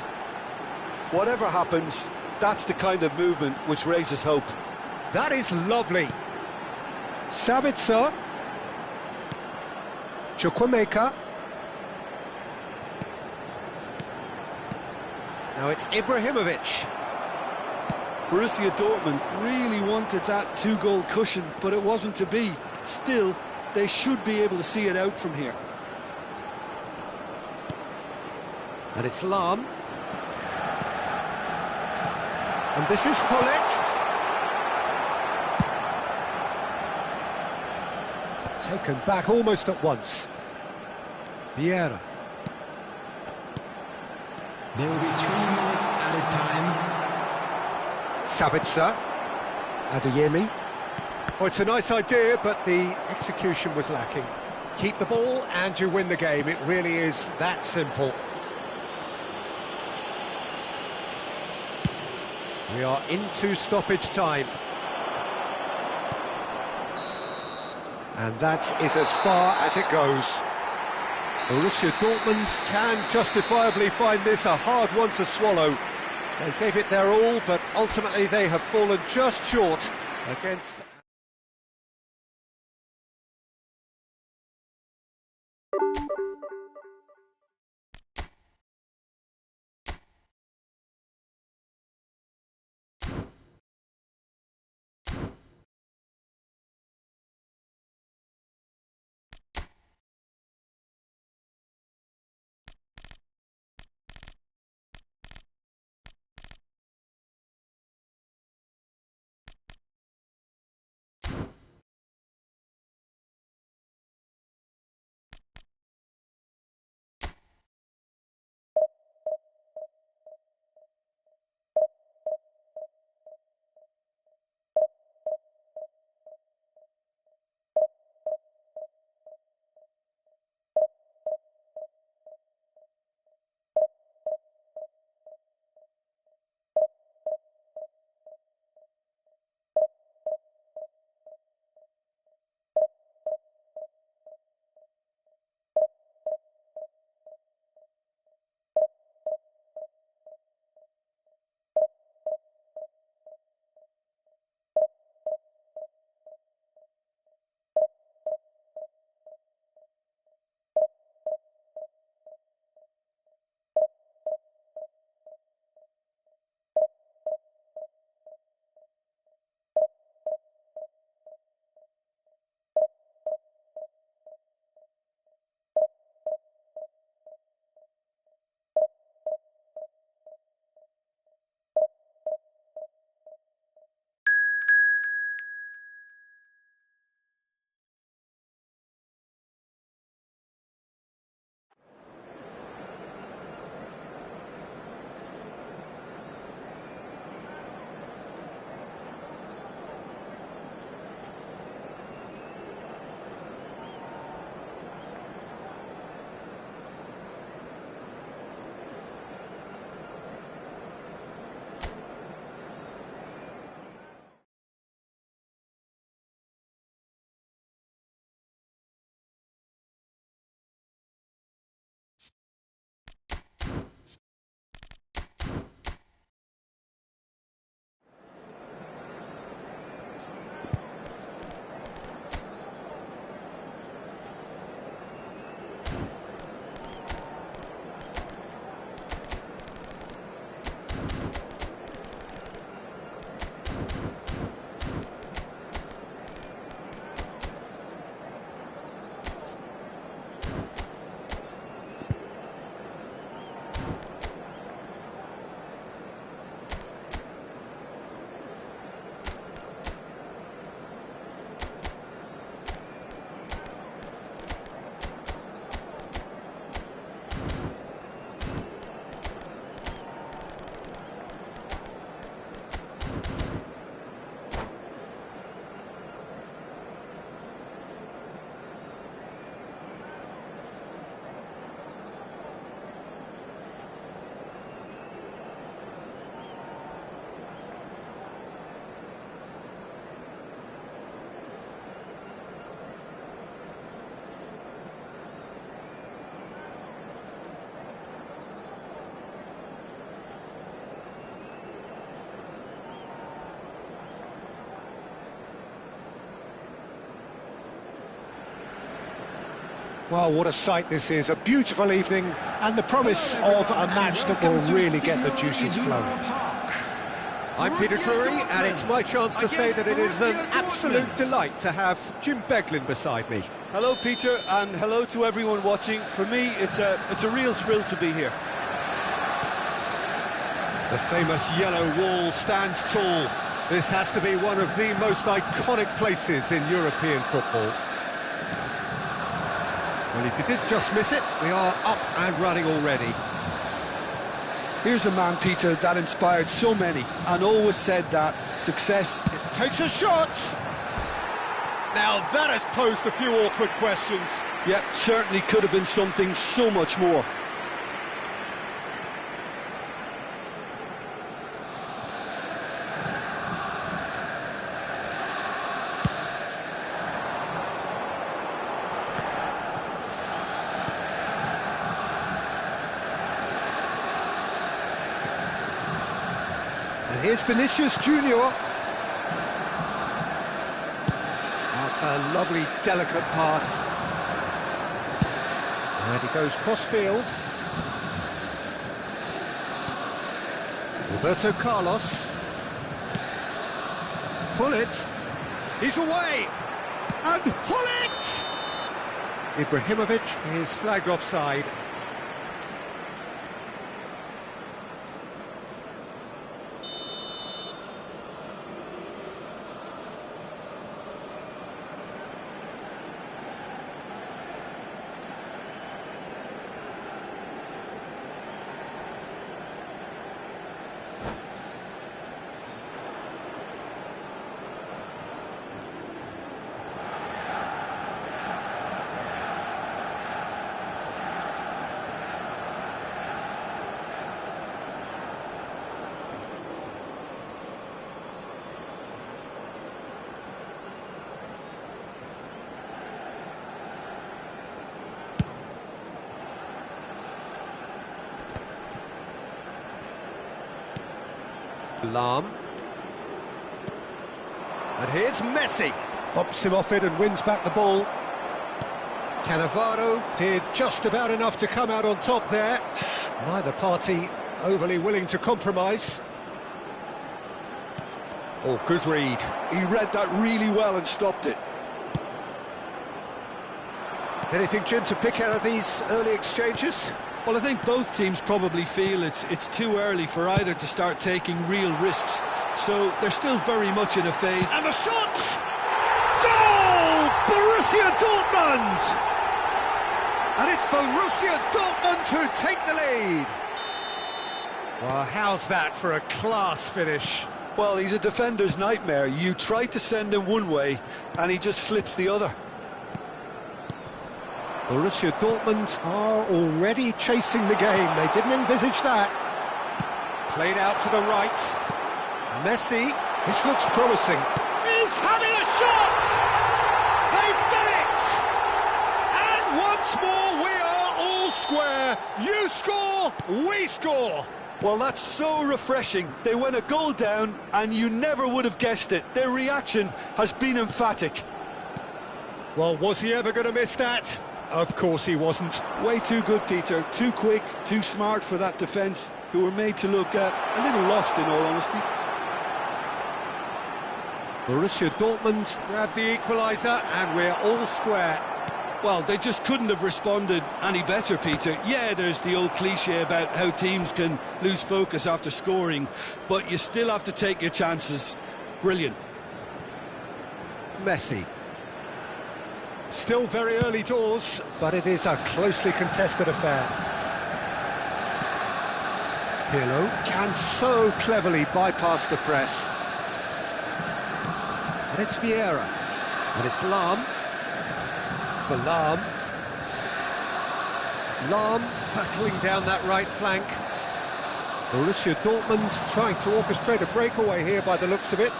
Whatever happens, that's the kind of movement which raises hope. That is lovely. Sabitzer. Chukwuemeka. Now it's Ibrahimovic. Borussia Dortmund really wanted that two-goal cushion, but it wasn't to be. Still, they should be able to see it out from here. And it's Lahm. And this is Hullet. Taken back almost at once. Vieira. There will be 3 minutes added time. Sabitzer. Adeyemi. Oh, it's a nice idea, but the execution was lacking. Keep the ball and you win the game. It really is that simple. We are into stoppage time. And that is as far as it goes. Borussia Dortmund can justifiably find this a hard one to swallow. They gave it their all, but ultimately they have fallen just short against... Well, what a sight this is. A beautiful evening and the promise of a match that will really get the juices flowing. I'm Peter Drury, and it's my chance to say that it is an absolute delight to have Jim Beglin beside me. Hello, Peter, and hello to everyone watching. For me, it's a real thrill to be here. The famous yellow wall stands tall. This has to be one of the most iconic places in European football. Well, if you did just miss it, we are up and running already. Here's a man, Peter, that inspired so many and always said that success... Takes a shot! Now that has posed a few awkward questions. Yeah, certainly could have been something so much more. Here's Vinicius Junior. That's a lovely, delicate pass. And he goes cross-field. Roberto Carlos. Hullet. He's away. And Hullet! Ibrahimovic is flagged offside. Lam. And here's Messi. Bumps him off it and wins back the ball. Cannavaro did just about enough to come out on top there. Neither party overly willing to compromise. Oh, good read. He read that really well and stopped it. Anything, Jim, to pick out of these early exchanges? Well, I think both teams probably feel it's too early for either to start taking real risks. So they're still very much in a phase. And the shot! Goal! Borussia Dortmund! And it's Borussia Dortmund who take the lead. Well, how's that for a class finish? Well, he's a defender's nightmare. You try to send him one way, and he just slips the other. Borussia Dortmund are already chasing the game. They didn't envisage that. Played out to the right. Messi, this looks promising. He's having a shot! They've done it! And once more we are all square. You score, we score. Well, that's so refreshing. They went a goal down, and you never would have guessed it. Their reaction has been emphatic. Well, was he ever going to miss that? Of course he wasn't. Way too good, Peter. Too quick, too smart for that defence, who were made to look a little lost, in all honesty. Borussia Dortmund grabbed the equaliser, and we're all square. Well, they just couldn't have responded any better, Peter. Yeah, there's the old cliché about how teams can lose focus after scoring, but you still have to take your chances. Brilliant. Messi. Still very early doors, but it is a closely contested affair. Pirlo can so cleverly bypass the press. And it's Vieira. And it's Lahm. For Lahm. Lahm hurtling down that right flank. Borussia Dortmund trying to orchestrate a breakaway here by the looks of it.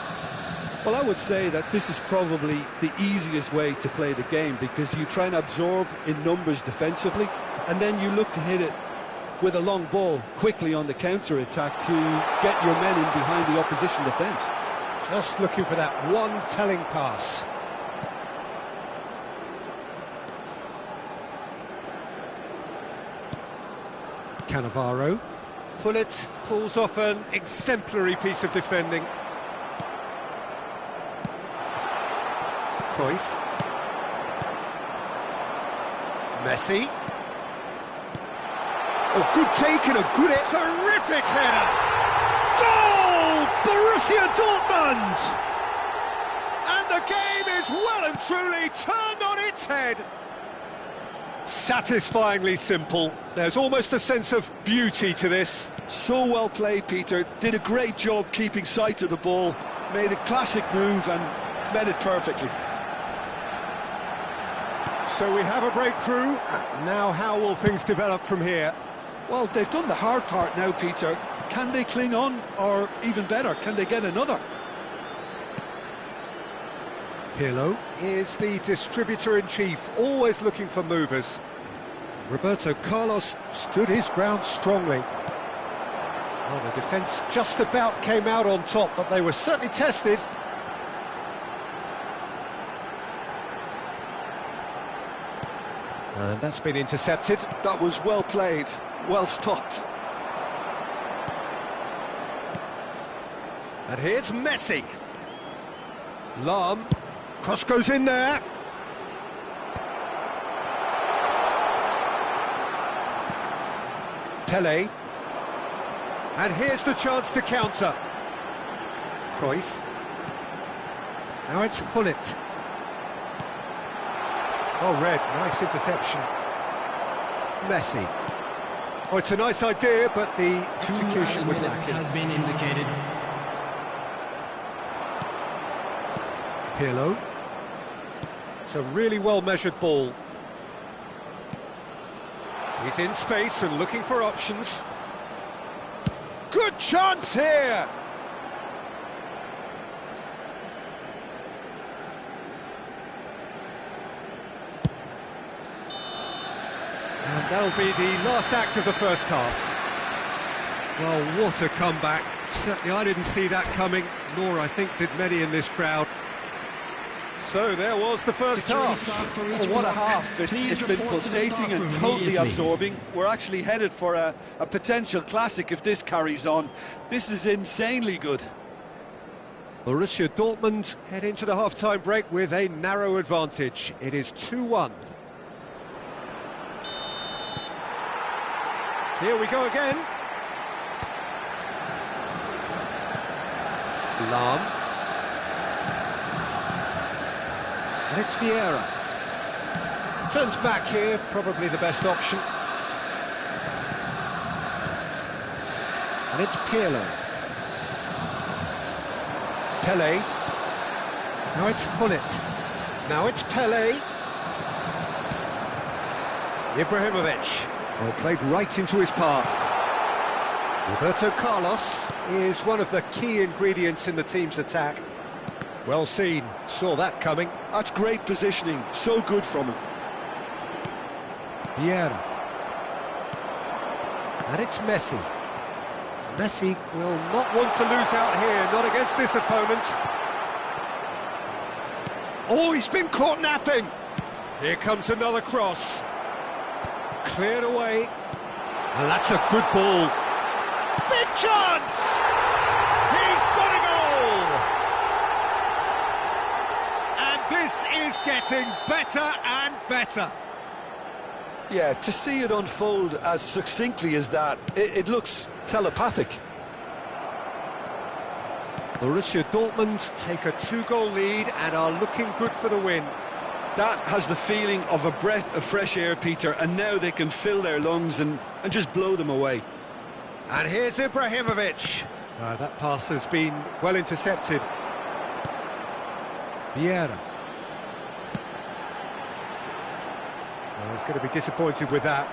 Well, I would say that this is probably the easiest way to play the game, because you try and absorb in numbers defensively, and then you look to hit it with a long ball quickly on the counter-attack to get your men in behind the opposition defence. Just looking for that one telling pass. Cannavaro. Pullet pulls off an exemplary piece of defending. Cruyff. Messi. Oh, good take and a good hit. Terrific header. Goal! Borussia Dortmund! And the game is well and truly turned on its head. Satisfyingly simple. There's almost a sense of beauty to this. So well played, Peter. Did a great job keeping sight of the ball. Made a classic move and met it perfectly. So we have a breakthrough. Now how will things develop from here? Well, they've done the hard part now, Peter. Can they cling on, or even better, can they get another? Pirlo is the distributor-in-chief, always looking for movers. Roberto Carlos stood his ground strongly. Well, the defence just about came out on top, but they were certainly tested. And that's been intercepted. That was well played, well stopped. And here's Messi. Lahm. Cross goes in there. Pele. And here's the chance to counter. Cruyff. Now it's Gullit. Oh, red, nice interception. Messi. Oh, it's a nice idea, but the execution was lacking. Has been indicated. Pirlo. It's a really well-measured ball. He's in space and looking for options. Good chance here! And that'll be the last act of the first half. Well, what a comeback. Certainly I didn't see that coming, nor I think did many in this crowd. So there was the first half. Oh, what a half. It's been pulsating and totally absorbing. We're actually headed for a potential classic if this carries on. This is insanely good. Borussia Dortmund head into the half-time break with a narrow advantage. It is 2-1. Here we go again. Lahm. And it's Vieira. Turns back here, probably the best option. And it's Pirlo. Pele. Now it's Gullit. Now it's Pele. Ibrahimovic. Well, played right into his path. Roberto Carlos is one of the key ingredients in the team's attack. Well seen, saw that coming. That's great positioning, so good from him. Vieira. And it's Messi. Messi will not want to lose out here, not against this opponent. Oh, he's been caught napping. Here comes another cross. Cleared away. And that's a good ball. Big chance! He's got a goal! And this is getting better and better. Yeah, to see it unfold as succinctly as that, it looks telepathic. Borussia Dortmund take a 2-goal lead and are looking good for the win. That has the feeling of a breath of fresh air, Peter, and now they can fill their lungs and just blow them away. And here's Ibrahimovic. That pass has been well intercepted. Vieira. Well, he's going to be disappointed with that.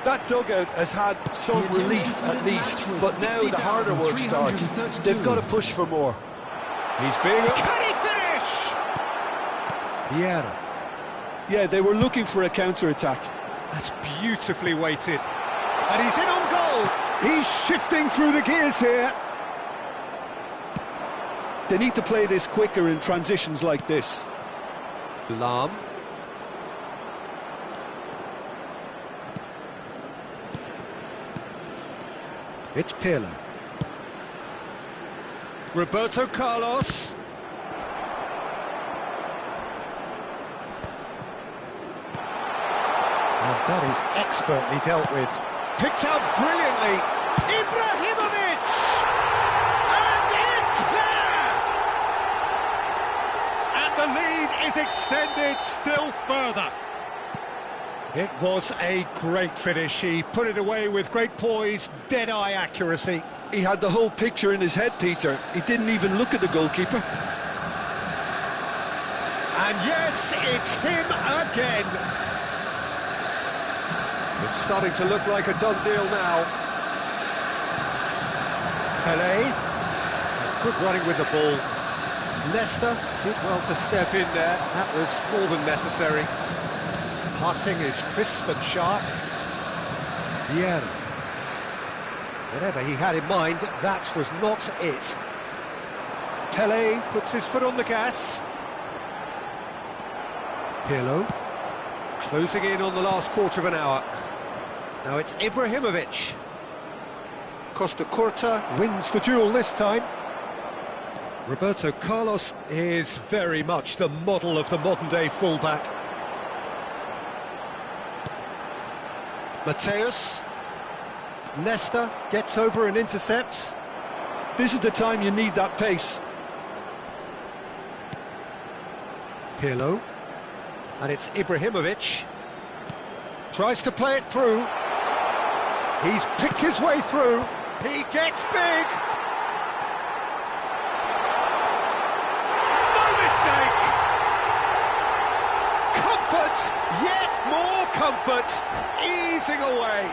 That dugout has had some relief at least, but now the harder work starts. They've got to push for more. He's being... Can he finish? Vieira. Yeah, they were looking for a counter-attack. That's beautifully weighted. And he's in on goal. He's shifting through the gears here. They need to play this quicker in transitions like this. Lam. It's Pirlo. Roberto Carlos. And that is expertly dealt with. Picked out brilliantly. Ibrahimovic! And it's there! And the lead is extended still further. It was a great finish. He put it away with great poise, dead-eye accuracy. He had the whole picture in his head, Peter. He didn't even look at the goalkeeper. And yes, it's him again. It's starting to look like a done deal now. Pelé has good running with the ball. Leicester did well to step in there. That was more than necessary. Passing is crisp and sharp. Vieira. Whatever he had in mind, that was not it. Pelé puts his foot on the gas. Pirlo. Closing in on the last quarter of an hour. Now it's Ibrahimovic. Costa Curta wins the duel this time. Roberto Carlos is very much the model of the modern-day fullback. Mateus. Nesta gets over and intercepts. This is the time you need that pace. Pirlo. And it's Ibrahimovic. Tries to play it through. He's picked his way through. He gets big. No mistake. Comfort, yet more comfort, easing away.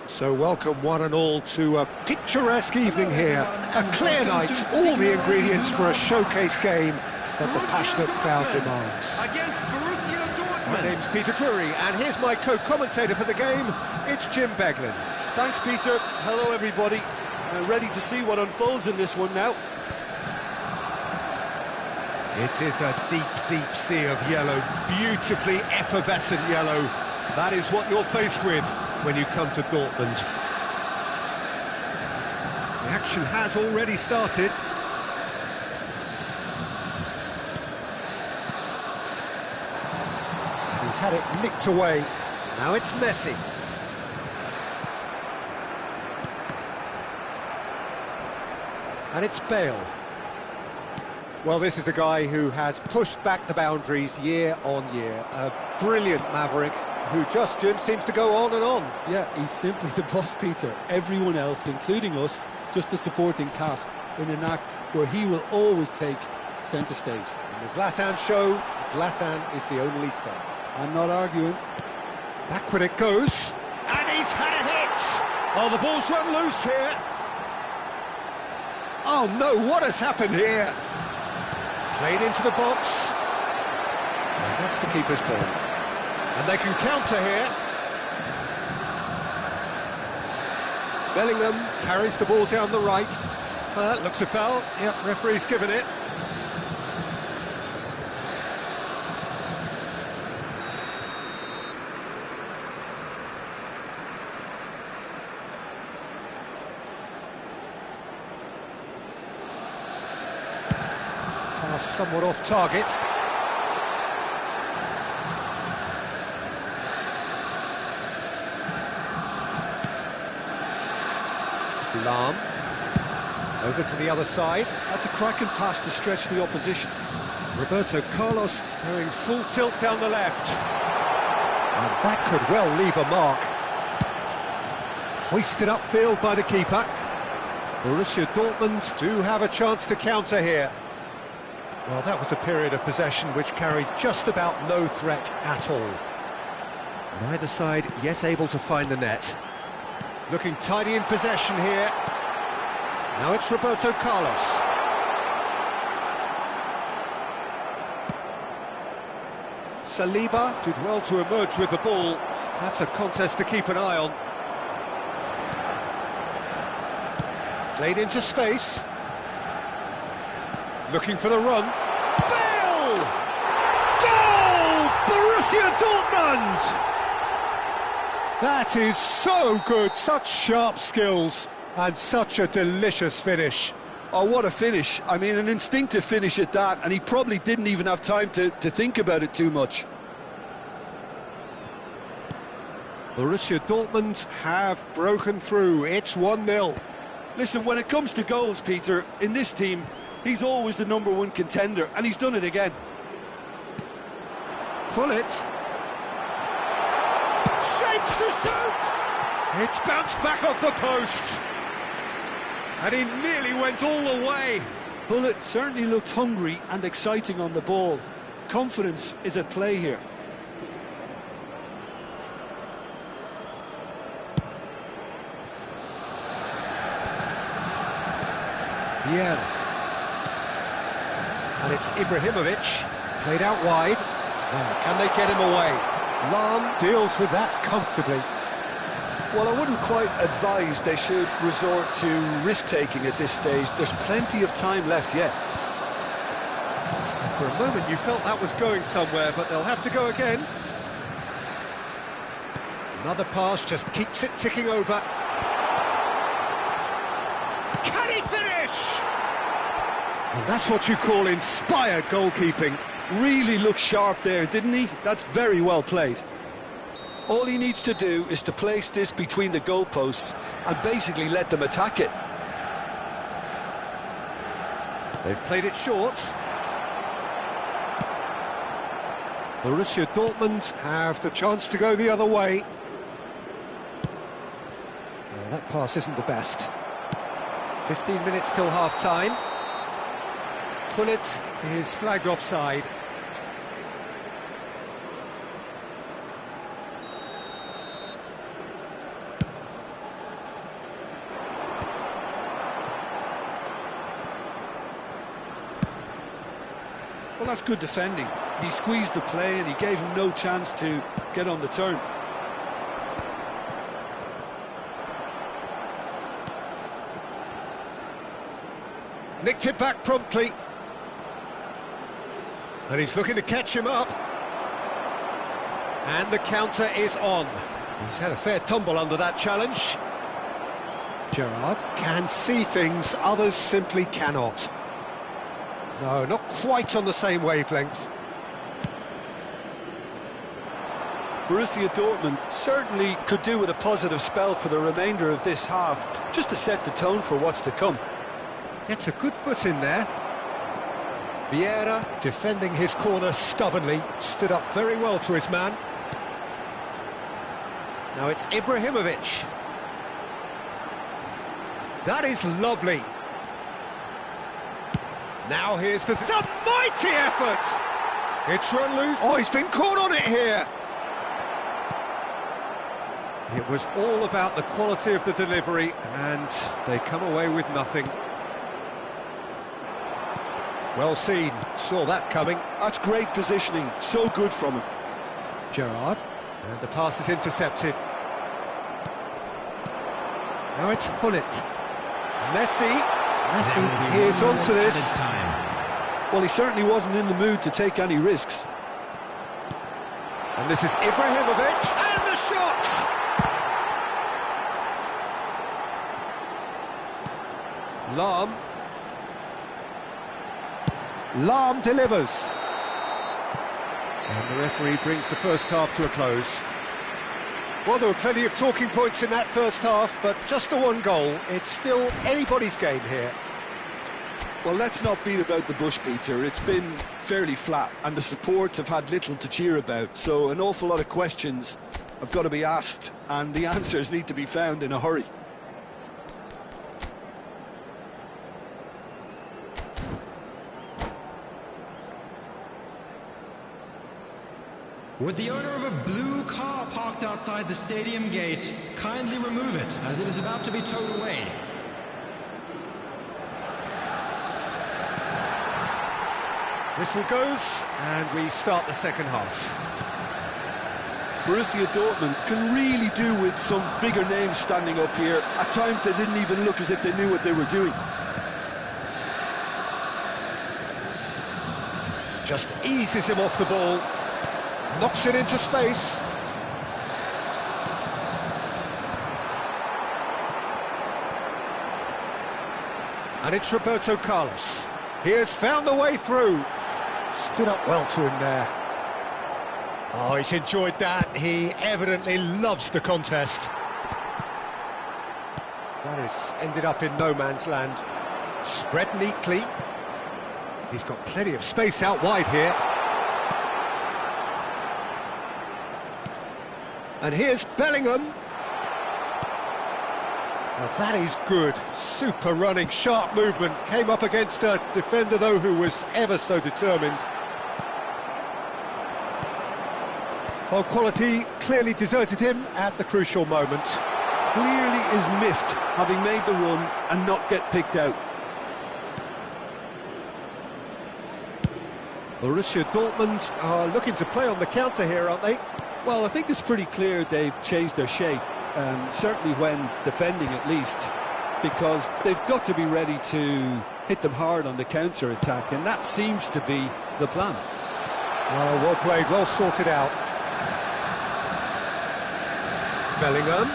So welcome one and all to a picturesque evening here, a clear night, all the ingredients for a showcase game that the passionate crowd demands. Against Borussia Dortmund. My name's Peter Drury, and here's my co-commentator for the game, it's Jim Beglin. Thanks, Peter. Hello, everybody. Ready to see what unfolds in this one now. It is a deep, deep sea of yellow, beautifully effervescent yellow. That is what you're faced with when you come to Dortmund. The action has already started. And he's had it nicked away. Now it's Messi. And it's Bale. Well, this is a guy who has pushed back the boundaries year on year. A brilliant maverick who just, Jim, seems to go on and on. Yeah, he's simply the boss, Peter. Everyone else, including us, just the supporting cast in an act where he will always take centre stage. In the Zlatan show, Zlatan is the only star. I'm not arguing. Backward it goes, and he's had a hit! Oh, the ball's run loose here. Oh no, what has happened here? Played into the box. And that's the keeper's ball. And they can counter here. Bellingham carries the ball down the right. Looks a foul. Yep, referee's given it. Pass somewhat off target. Lahm, over to the other side. That's a cracking pass to stretch the opposition. Roberto Carlos going full tilt down the left. And that could well leave a mark. Hoisted upfield by the keeper. Borussia Dortmund do have a chance to counter here. Well, that was a period of possession which carried just about no threat at all. Neither side yet able to find the net. Looking tidy in possession here. Now it's Roberto Carlos. Saliba did well to emerge with the ball. That's a contest to keep an eye on. Played into space. Looking for the run. Bale! Goal! Borussia Dortmund! That is so good, such sharp skills, and such a delicious finish. Oh, what a finish. I mean, an instinctive finish at that, and he probably didn't even have time to think about it too much. Borussia Dortmund have broken through. It's 1-0. Listen, when it comes to goals, Peter, in this team, he's always the #1 contender, and he's done it again. Pull it. Shapes to shoot! It's bounced back off the post. And he nearly went all the way. Pullet certainly looked hungry and exciting on the ball. Confidence is at play here. Yeah. And it's Ibrahimovic, played out wide. Now, can they get him away? Lahm deals with that comfortably. Well, I wouldn't quite advise they should resort to risk-taking at this stage. There's plenty of time left yet. And for a moment you felt that was going somewhere, but they'll have to go again. Another pass just keeps it ticking over. Can he finish? And that's what you call inspired goalkeeping. really looked sharp there, didn't he? That's very well played. All he needs to do is to place this between the goalposts and basically let them attack it. They've played it short. Borussia Dortmund have the chance to go the other way. Well, that pass isn't the best. 15 minutes till half-time. Gullit is flagged offside. Well, that's good defending. He squeezed the play and he gave him no chance to get on the turn. Nicked it back promptly. And he's looking to catch him up. And the counter is on. He's had a fair tumble under that challenge. Gerrard can see things others simply cannot. No, not quite on the same wavelength. Borussia Dortmund certainly could do with a positive spell for the remainder of this half, just to set the tone for what's to come. Gets a good foot in there. Vieira, defending his corner stubbornly, stood up very well to his man. Now it's Ibrahimovic. That is lovely. Now here's the... It's a mighty effort! It's run loose. Oh, he's been caught on it here. It was all about the quality of the delivery, and they come away with nothing. Well seen, saw that coming. That's great positioning, so good from him. Gerrard, and the pass is intercepted. Now it's Gullit. Messi is onto this. Well, he certainly wasn't in the mood to take any risks. And this is Ibrahimovic, and the shot! Lahm delivers. And the referee brings the first half to a close. Well, there were plenty of talking points in that first half, but just the one goal. It's still anybody's game here. Well, let's not beat about the bush, Peter. It's been fairly flat, and the support have had little to cheer about. So an awful lot of questions have got to be asked, and the answers need to be found in a hurry. Would the owner of a blue car parked outside the stadium gate kindly remove it, as it is about to be towed away? Whistle goes, and we start the second half. Borussia Dortmund can really do with some bigger names standing up here. At times they didn't even look as if they knew what they were doing. Just eases him off the ball. Knocks it into space. And it's Roberto Carlos. He has found the way through. Stood up well to him there. Oh, he's enjoyed that. He evidently loves the contest. That has ended up in no man's land. Spread neatly. He's got plenty of space out wide here. And here's Bellingham. Well, that is good. Super running, sharp movement. Came up against a defender, though, who was ever so determined. Well, quality clearly deserted him at the crucial moment. Clearly is miffed, having made the run and not get picked out. Borussia Dortmund are looking to play on the counter here, aren't they? Well, I think it's pretty clear they've changed their shape, certainly when defending at least, because they've got to be ready to hit them hard on the counter-attack, and that seems to be the plan. Well played, well sorted out. Bellingham.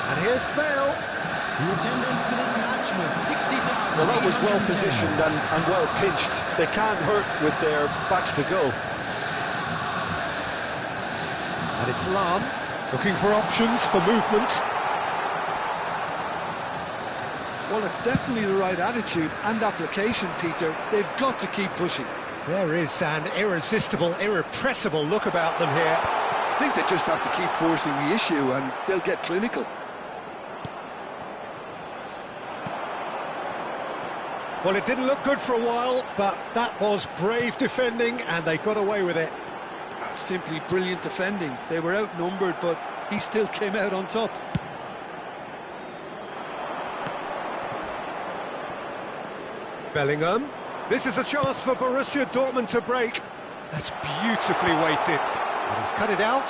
And here's Bale. The attendance for this match Admission was 60,000. Well, that was well positioned and well pinched. They can't hurt with their backs to goal. And it's Lam, looking for options for movement. Well, it's definitely the right attitude and application, Peter. They've got to keep pushing. There is an irresistible, irrepressible look about them here. I think they just have to keep forcing the issue and they'll get clinical. Well, it didn't look good for a while, but that was brave defending and they got away with it. That's simply brilliant defending. They were outnumbered, but he still came out on top. Bellingham. This is a chance for Borussia Dortmund to break. That's beautifully weighted. And he's cut it out.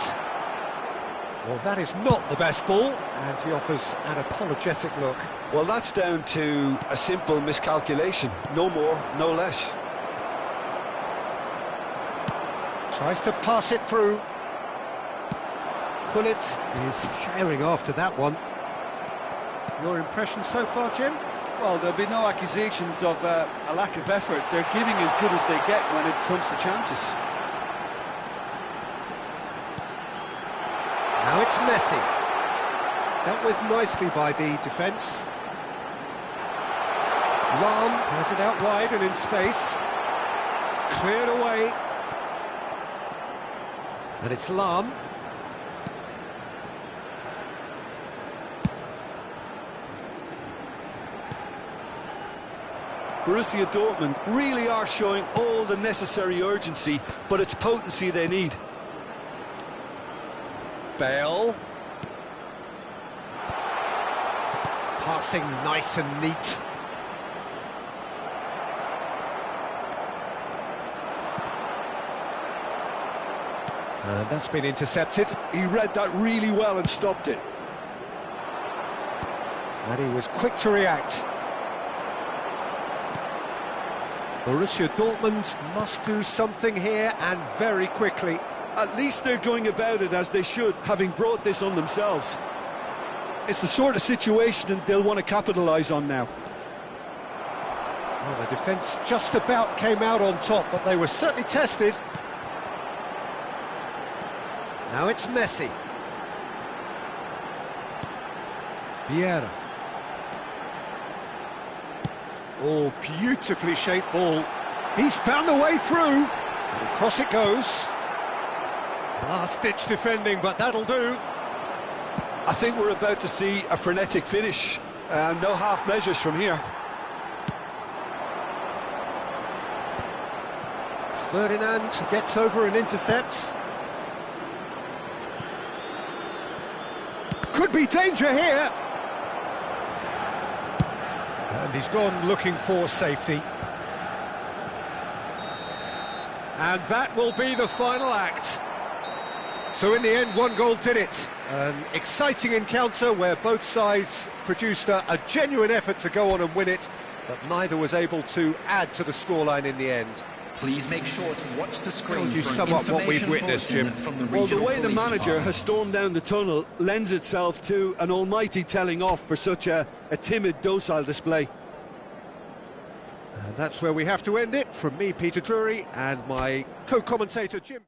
Well, that is not the best ball, and he offers an apologetic look. Well, that's down to a simple miscalculation. No more, no less. Tries to pass it through. Gullit is herring after that one. Your impression so far, Jim? Well, there'll be no accusations of a lack of effort. They're giving as good as they get when it comes to chances. Now it's Messi. Dealt with nicely by the defence. Lam has it out wide and in space. Cleared away. And it's Lam. Borussia Dortmund really are showing all the necessary urgency, but it's potency they need. Bale. Passing nice and neat. And that's been intercepted. He read that really well and stopped it. And he was quick to react. Borussia Dortmund must do something here, and very quickly. At least they're going about it as they should, having brought this on themselves. It's the sort of situation they'll want to capitalise on now. Well, the defence just about came out on top, but they were certainly tested. Now it's Messi. Vieira. Oh, beautifully shaped ball. He's found the way through. And across it goes. Last-ditch defending, but that'll do. I think we're about to see a frenetic finish. No half measures from here. Ferdinand gets over and intercepts. Could be danger here. And he's gone looking for safety. And that will be the final act. So in the end, one goal did it. An exciting encounter where both sides produced a genuine effort to go on and win it, but neither was able to add to the scoreline in the end. Please make sure to watch the screen. How would you for an sum up what we've information witnessed, Jim? bulletin from the Well, the regional way the police manager department. has stormed down the tunnel lends itself to an almighty telling off for such a timid, docile display. That's where we have to end it. From me, Peter Drury, and my co-commentator, Jim.